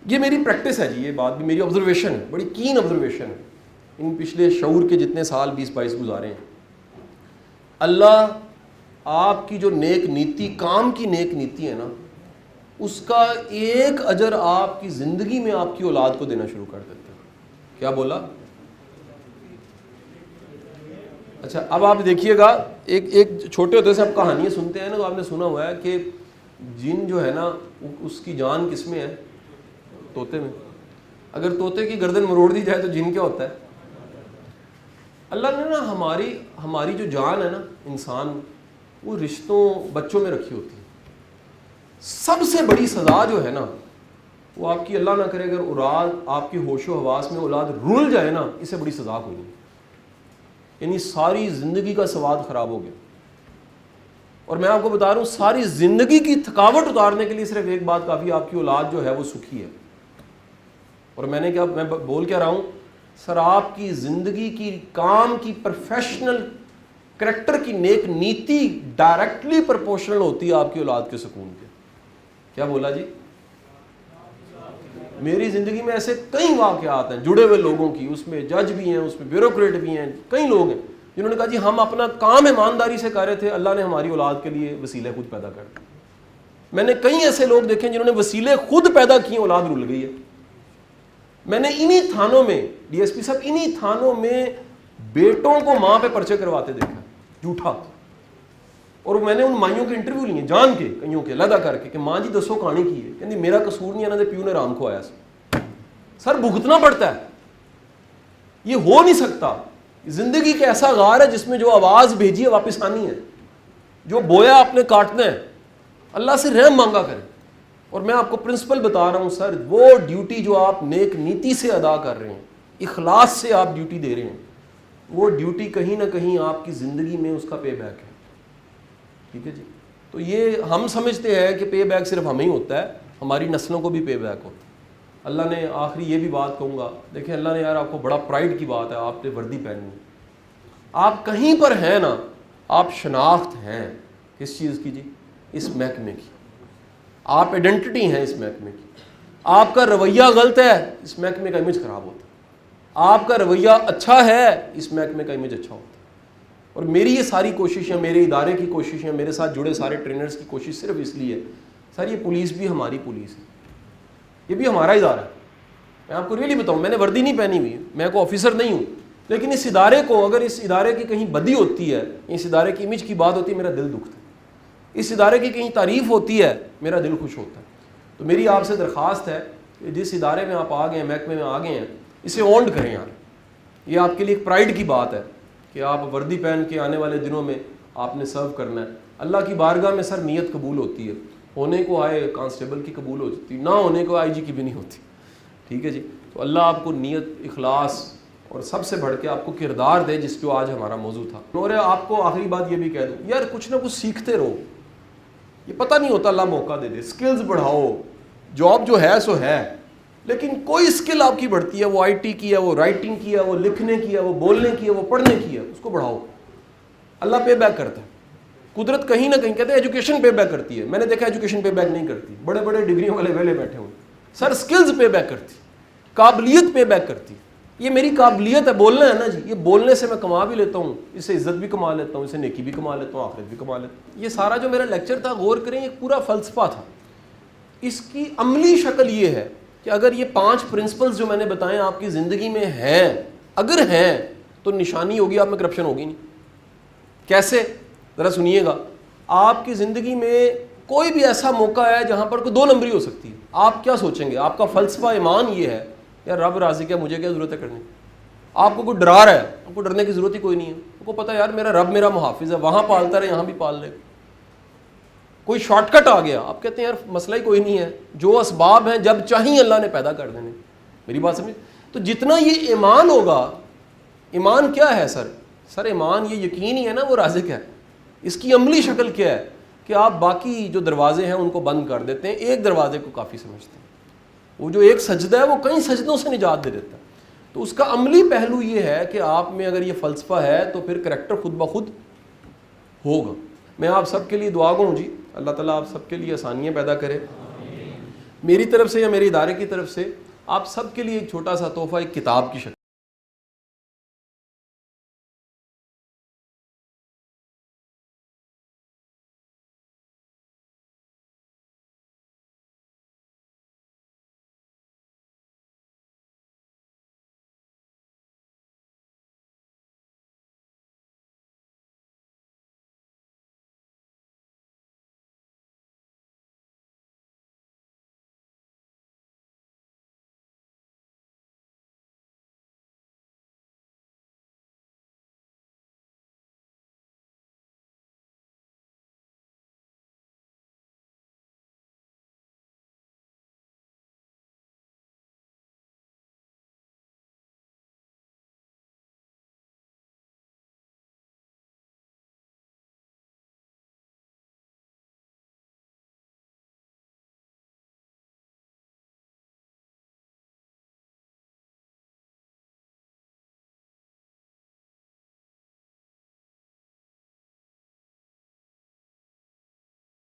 یہ میری پریکٹس ہے جی, یہ بات بھی میری آبزرویشن ہے, بڑی کین آبزرویشن ہے ان پچھلے شعور کے جتنے سال 20-22 گزارے ہیں. اللہ آپ کی جو نیک نیتی, کام کی نیک نیتی ہے نا, اس کا ایک اجر آپ کی زندگی میں آپ کی اولاد کو دینا شروع کر دیتے ہیں. کیا بولا؟ اچھا اب آپ دیکھیے گا, ایک چھوٹے ہوتے سے آپ کہانیاں سنتے ہیں نا, تو آپ نے سنا ہوا ہے کہ جن جو ہے نا اس کی جان کس میں ہے؟ طوطے میں. اگر طوطے کی گردن مروڑ دی جائے تو جن کیا ہوتا ہے؟ اللہ نے نا ہماری جو جان ہے نا انسان, وہ رشتوں, بچوں میں رکھی ہوتی ہے. سب سے بڑی سزا جو ہے نا وہ آپ کی, اللہ نہ کرے اگر اولاد آپ کی ہوش و حواس میں اولاد رول جائے نا, اس سے بڑی سزا کوئی نہیں. یعنی ساری زندگی کا سواد خراب ہو گیا. اور میں آپ کو بتا رہا ہوں ساری زندگی کی تھکاوٹ اتارنے کے لیے صرف ایک بات کافی, آپ کی اولاد جو ہے وہ سکھی ہے. اور میں بول کیا رہا ہوں سر, آپ کی زندگی کی کام کی پروفیشنل کریکٹر کی نیک نیتی ڈائریکٹلی پرپورشنل ہوتی ہے آپ کی اولاد کے سکون کے. کیا بولا جی؟ میری زندگی میں ایسے کئی واقعات ہیں جڑے ہوئے لوگوں کی, اس میں جج بھی ہیں, اس میں بیوروکریٹ بھی ہیں, کئی لوگ ہیں جنہوں نے کہا جی ہم اپنا کام ایمانداری سے کر رہے تھے, اللہ نے ہماری اولاد کے لیے وسیلے خود پیدا کر دیے. میں نے کئی ایسے لوگ دیکھے جنہوں نے وسیلے خود پیدا کیے, اولاد رول گئی ہے. میں نے انہی تھانوں میں, ڈی ایس پی صاحب, انہی تھانوں میں بیٹوں کو ماں پہ پرچے کرواتے دیکھا, جھوٹا. اور میں نے ان مائیوں کے انٹرویو لیے جان کے, کئیوں کے علیحدہ کر کے, کہ ماں جی دسو کہانی کی ہے. کہ میرا قصور نہیں ہے نا, پیو نے رام کو آیا سر, بھگتنا پڑتا ہے, یہ ہو نہیں سکتا. زندگی کا ایسا غار ہے جس میں جو آواز بھیجی ہے واپس آنی ہے, جو بویا آپ نے کاٹنا ہے. اللہ سے رحم مانگا کریں. اور میں آپ کو پرنسپل بتا رہا ہوں سر, وہ ڈیوٹی جو آپ نیک نیتی سے ادا کر رہے ہیں, اخلاص سے آپ ڈیوٹی دے رہے ہیں, وہ ڈیوٹی کہیں نہ کہیں آپ کی زندگی میں اس کا پے بیک ہے. ٹھیک ہے جی. تو یہ ہم سمجھتے ہیں کہ پے بیک صرف ہمیں ہی ہوتا ہے, ہماری نسلوں کو بھی پے بیک ہوتا ہے. اللہ نے آخری یہ بھی بات کہوں گا, دیکھیں اللہ نے یار آپ کو بڑا پرائڈ کی بات ہے, آپ نے وردی پہنی ہے, آپ کہیں پر ہیں نا, آپ شناخت ہیں کس چیز کی جی؟ اس محکمے کی. آپ آئیڈینٹی ہیں اس محکمے کی. آپ کا رویہ غلط ہے, اس محکمے کا امیج خراب ہوتا ہے. آپ کا رویہ اچھا ہے, اس محکمے کا امیج اچھا ہوتا ہے. اور میری یہ ساری کوششیں, میرے ادارے کی کوششیں, میرے ساتھ جڑے سارے ٹرینرز کی کوشش صرف اس لیے ہے سر, یہ پولیس بھی ہماری پولیس ہے, یہ بھی ہمارا ادارہ ہے. میں آپ کو ریئلی بتاؤں, میں نے وردی نہیں پہنی ہوئی, میں کوئی آفیسر نہیں ہوں, لیکن اس ادارے کو, اگر اس ادارے کی کہیں بدی ہوتی ہے, اس ادارے کی امیج کی بات ہوتی ہے, میرا دل دکھتا ہے. اس ادارے کی کہیں تعریف ہوتی ہے, میرا دل خوش ہوتا ہے. تو میری آپ سے درخواست ہے کہ جس ادارے میں آپ آ گئے ہیں, محکمے میں آ گئے ہیں, اسے اونڈ کریں یار. یہ آپ کے لیے ایک پرائڈ کی بات ہے کہ آپ وردی پہن کے آنے والے دنوں میں آپ نے سرو کرنا ہے. اللہ کی بارگاہ میں سر نیت قبول ہوتی ہے, ہونے کو آئے کانسٹیبل کی قبول ہوتی, نہ ہونے کو آئی جی کی بھی نہیں ہوتی. ٹھیک ہے جی. تو اللہ آپ کو نیت, اخلاص اور سب سے بڑھ کے آپ کو کردار دے, جس جو آج ہمارا موضوع تھا. اور آپ کو آخری بات یہ بھی کہہ دوں یار, کچھ نہ کچھ سیکھتے رہو. یہ پتہ نہیں ہوتا, اللہ موقع دے دے, سکلز بڑھاؤ. جاب جو ہے سو ہے, لیکن کوئی سکل آپ کی بڑھتی ہے, وہ آئی ٹی کی ہے, وہ رائٹنگ کی ہے, وہ لکھنے کی ہے, وہ بولنے کی ہے, وہ پڑھنے کی ہے, اس کو بڑھاؤ. اللہ پے بیک کرتا ہے. قدرت کہیں نہ کہیں, کہتے ہیں ایجوکیشن پے بیک کرتی ہے, میں نے دیکھا ایجوکیشن پے بیک نہیں کرتی. بڑے بڑے ڈگریوں والے ویلے بیٹھے ہوئے, سر سکلز پے بیک کرتی, قابلیت پے بیک کرتی. یہ میری قابلیت ہے، بولنا ہے نا جی، یہ بولنے سے میں کما بھی لیتا ہوں، اس سے عزت بھی کما لیتا ہوں، اس سے نیکی بھی کما لیتا ہوں، آخرت بھی کما لیتا ہوں۔ یہ سارا جو میرا لیکچر تھا، غور کریں، یہ پورا فلسفہ تھا۔ اس کی عملی شکل یہ ہے کہ اگر یہ 5 پرنسپلز جو میں نے بتائے آپ کی زندگی میں ہیں، اگر ہیں تو نشانی ہوگی آپ میں کرپشن ہوگی نہیں۔ کیسے؟ ذرا سنیے گا۔ آپ کی زندگی میں کوئی بھی ایسا موقع ہے جہاں پر کوئی 2 نمبری ہو سکتی ہے، آپ کیا سوچیں گے؟ آپ کا فلسفہ ایمان یہ ہے یار رب راضی کیا، مجھے کیا ضرورت ہے کرنے کی؟ آپ کو کوئی ڈرا رہا ہے، آپ کو ڈرنے کی ضرورت ہی کوئی نہیں ہے، آپ کو پتہ ہے یار میرا رب میرا محافظ ہے، وہاں پالتا رہے یہاں بھی پال لے۔ کوئی شارٹ کٹ آ گیا، آپ کہتے ہیں یار مسئلہ ہی کوئی نہیں ہے، جو اسباب ہیں جب چاہیں اللہ نے پیدا کر دینے۔ میری بات سمجھ؟ تو جتنا یہ ایمان ہوگا، ایمان کیا ہے سر ایمان یہ یقین ہی ہے نا وہ رازق ہے۔ اس کی عملی شکل کیا ہے کہ آپ باقی جو دروازے ہیں ان کو بند کر دیتے ہیں، ایک دروازے کو کافی سمجھتے ہیں۔ وہ جو ایک سجدہ ہے وہ کئی سجدوں سے نجات دے دیتا ہے۔ تو اس کا عملی پہلو یہ ہے کہ آپ میں اگر یہ فلسفہ ہے تو پھر کریکٹر خود بخود ہوگا۔ میں آپ سب کے لیے دعا گو ہوں جی، اللہ تعالیٰ آپ سب کے لیے آسانیاں پیدا کرے۔ میری طرف سے یا میرے ادارے کی طرف سے آپ سب کے لیے ایک چھوٹا سا تحفہ ایک کتاب کی شکل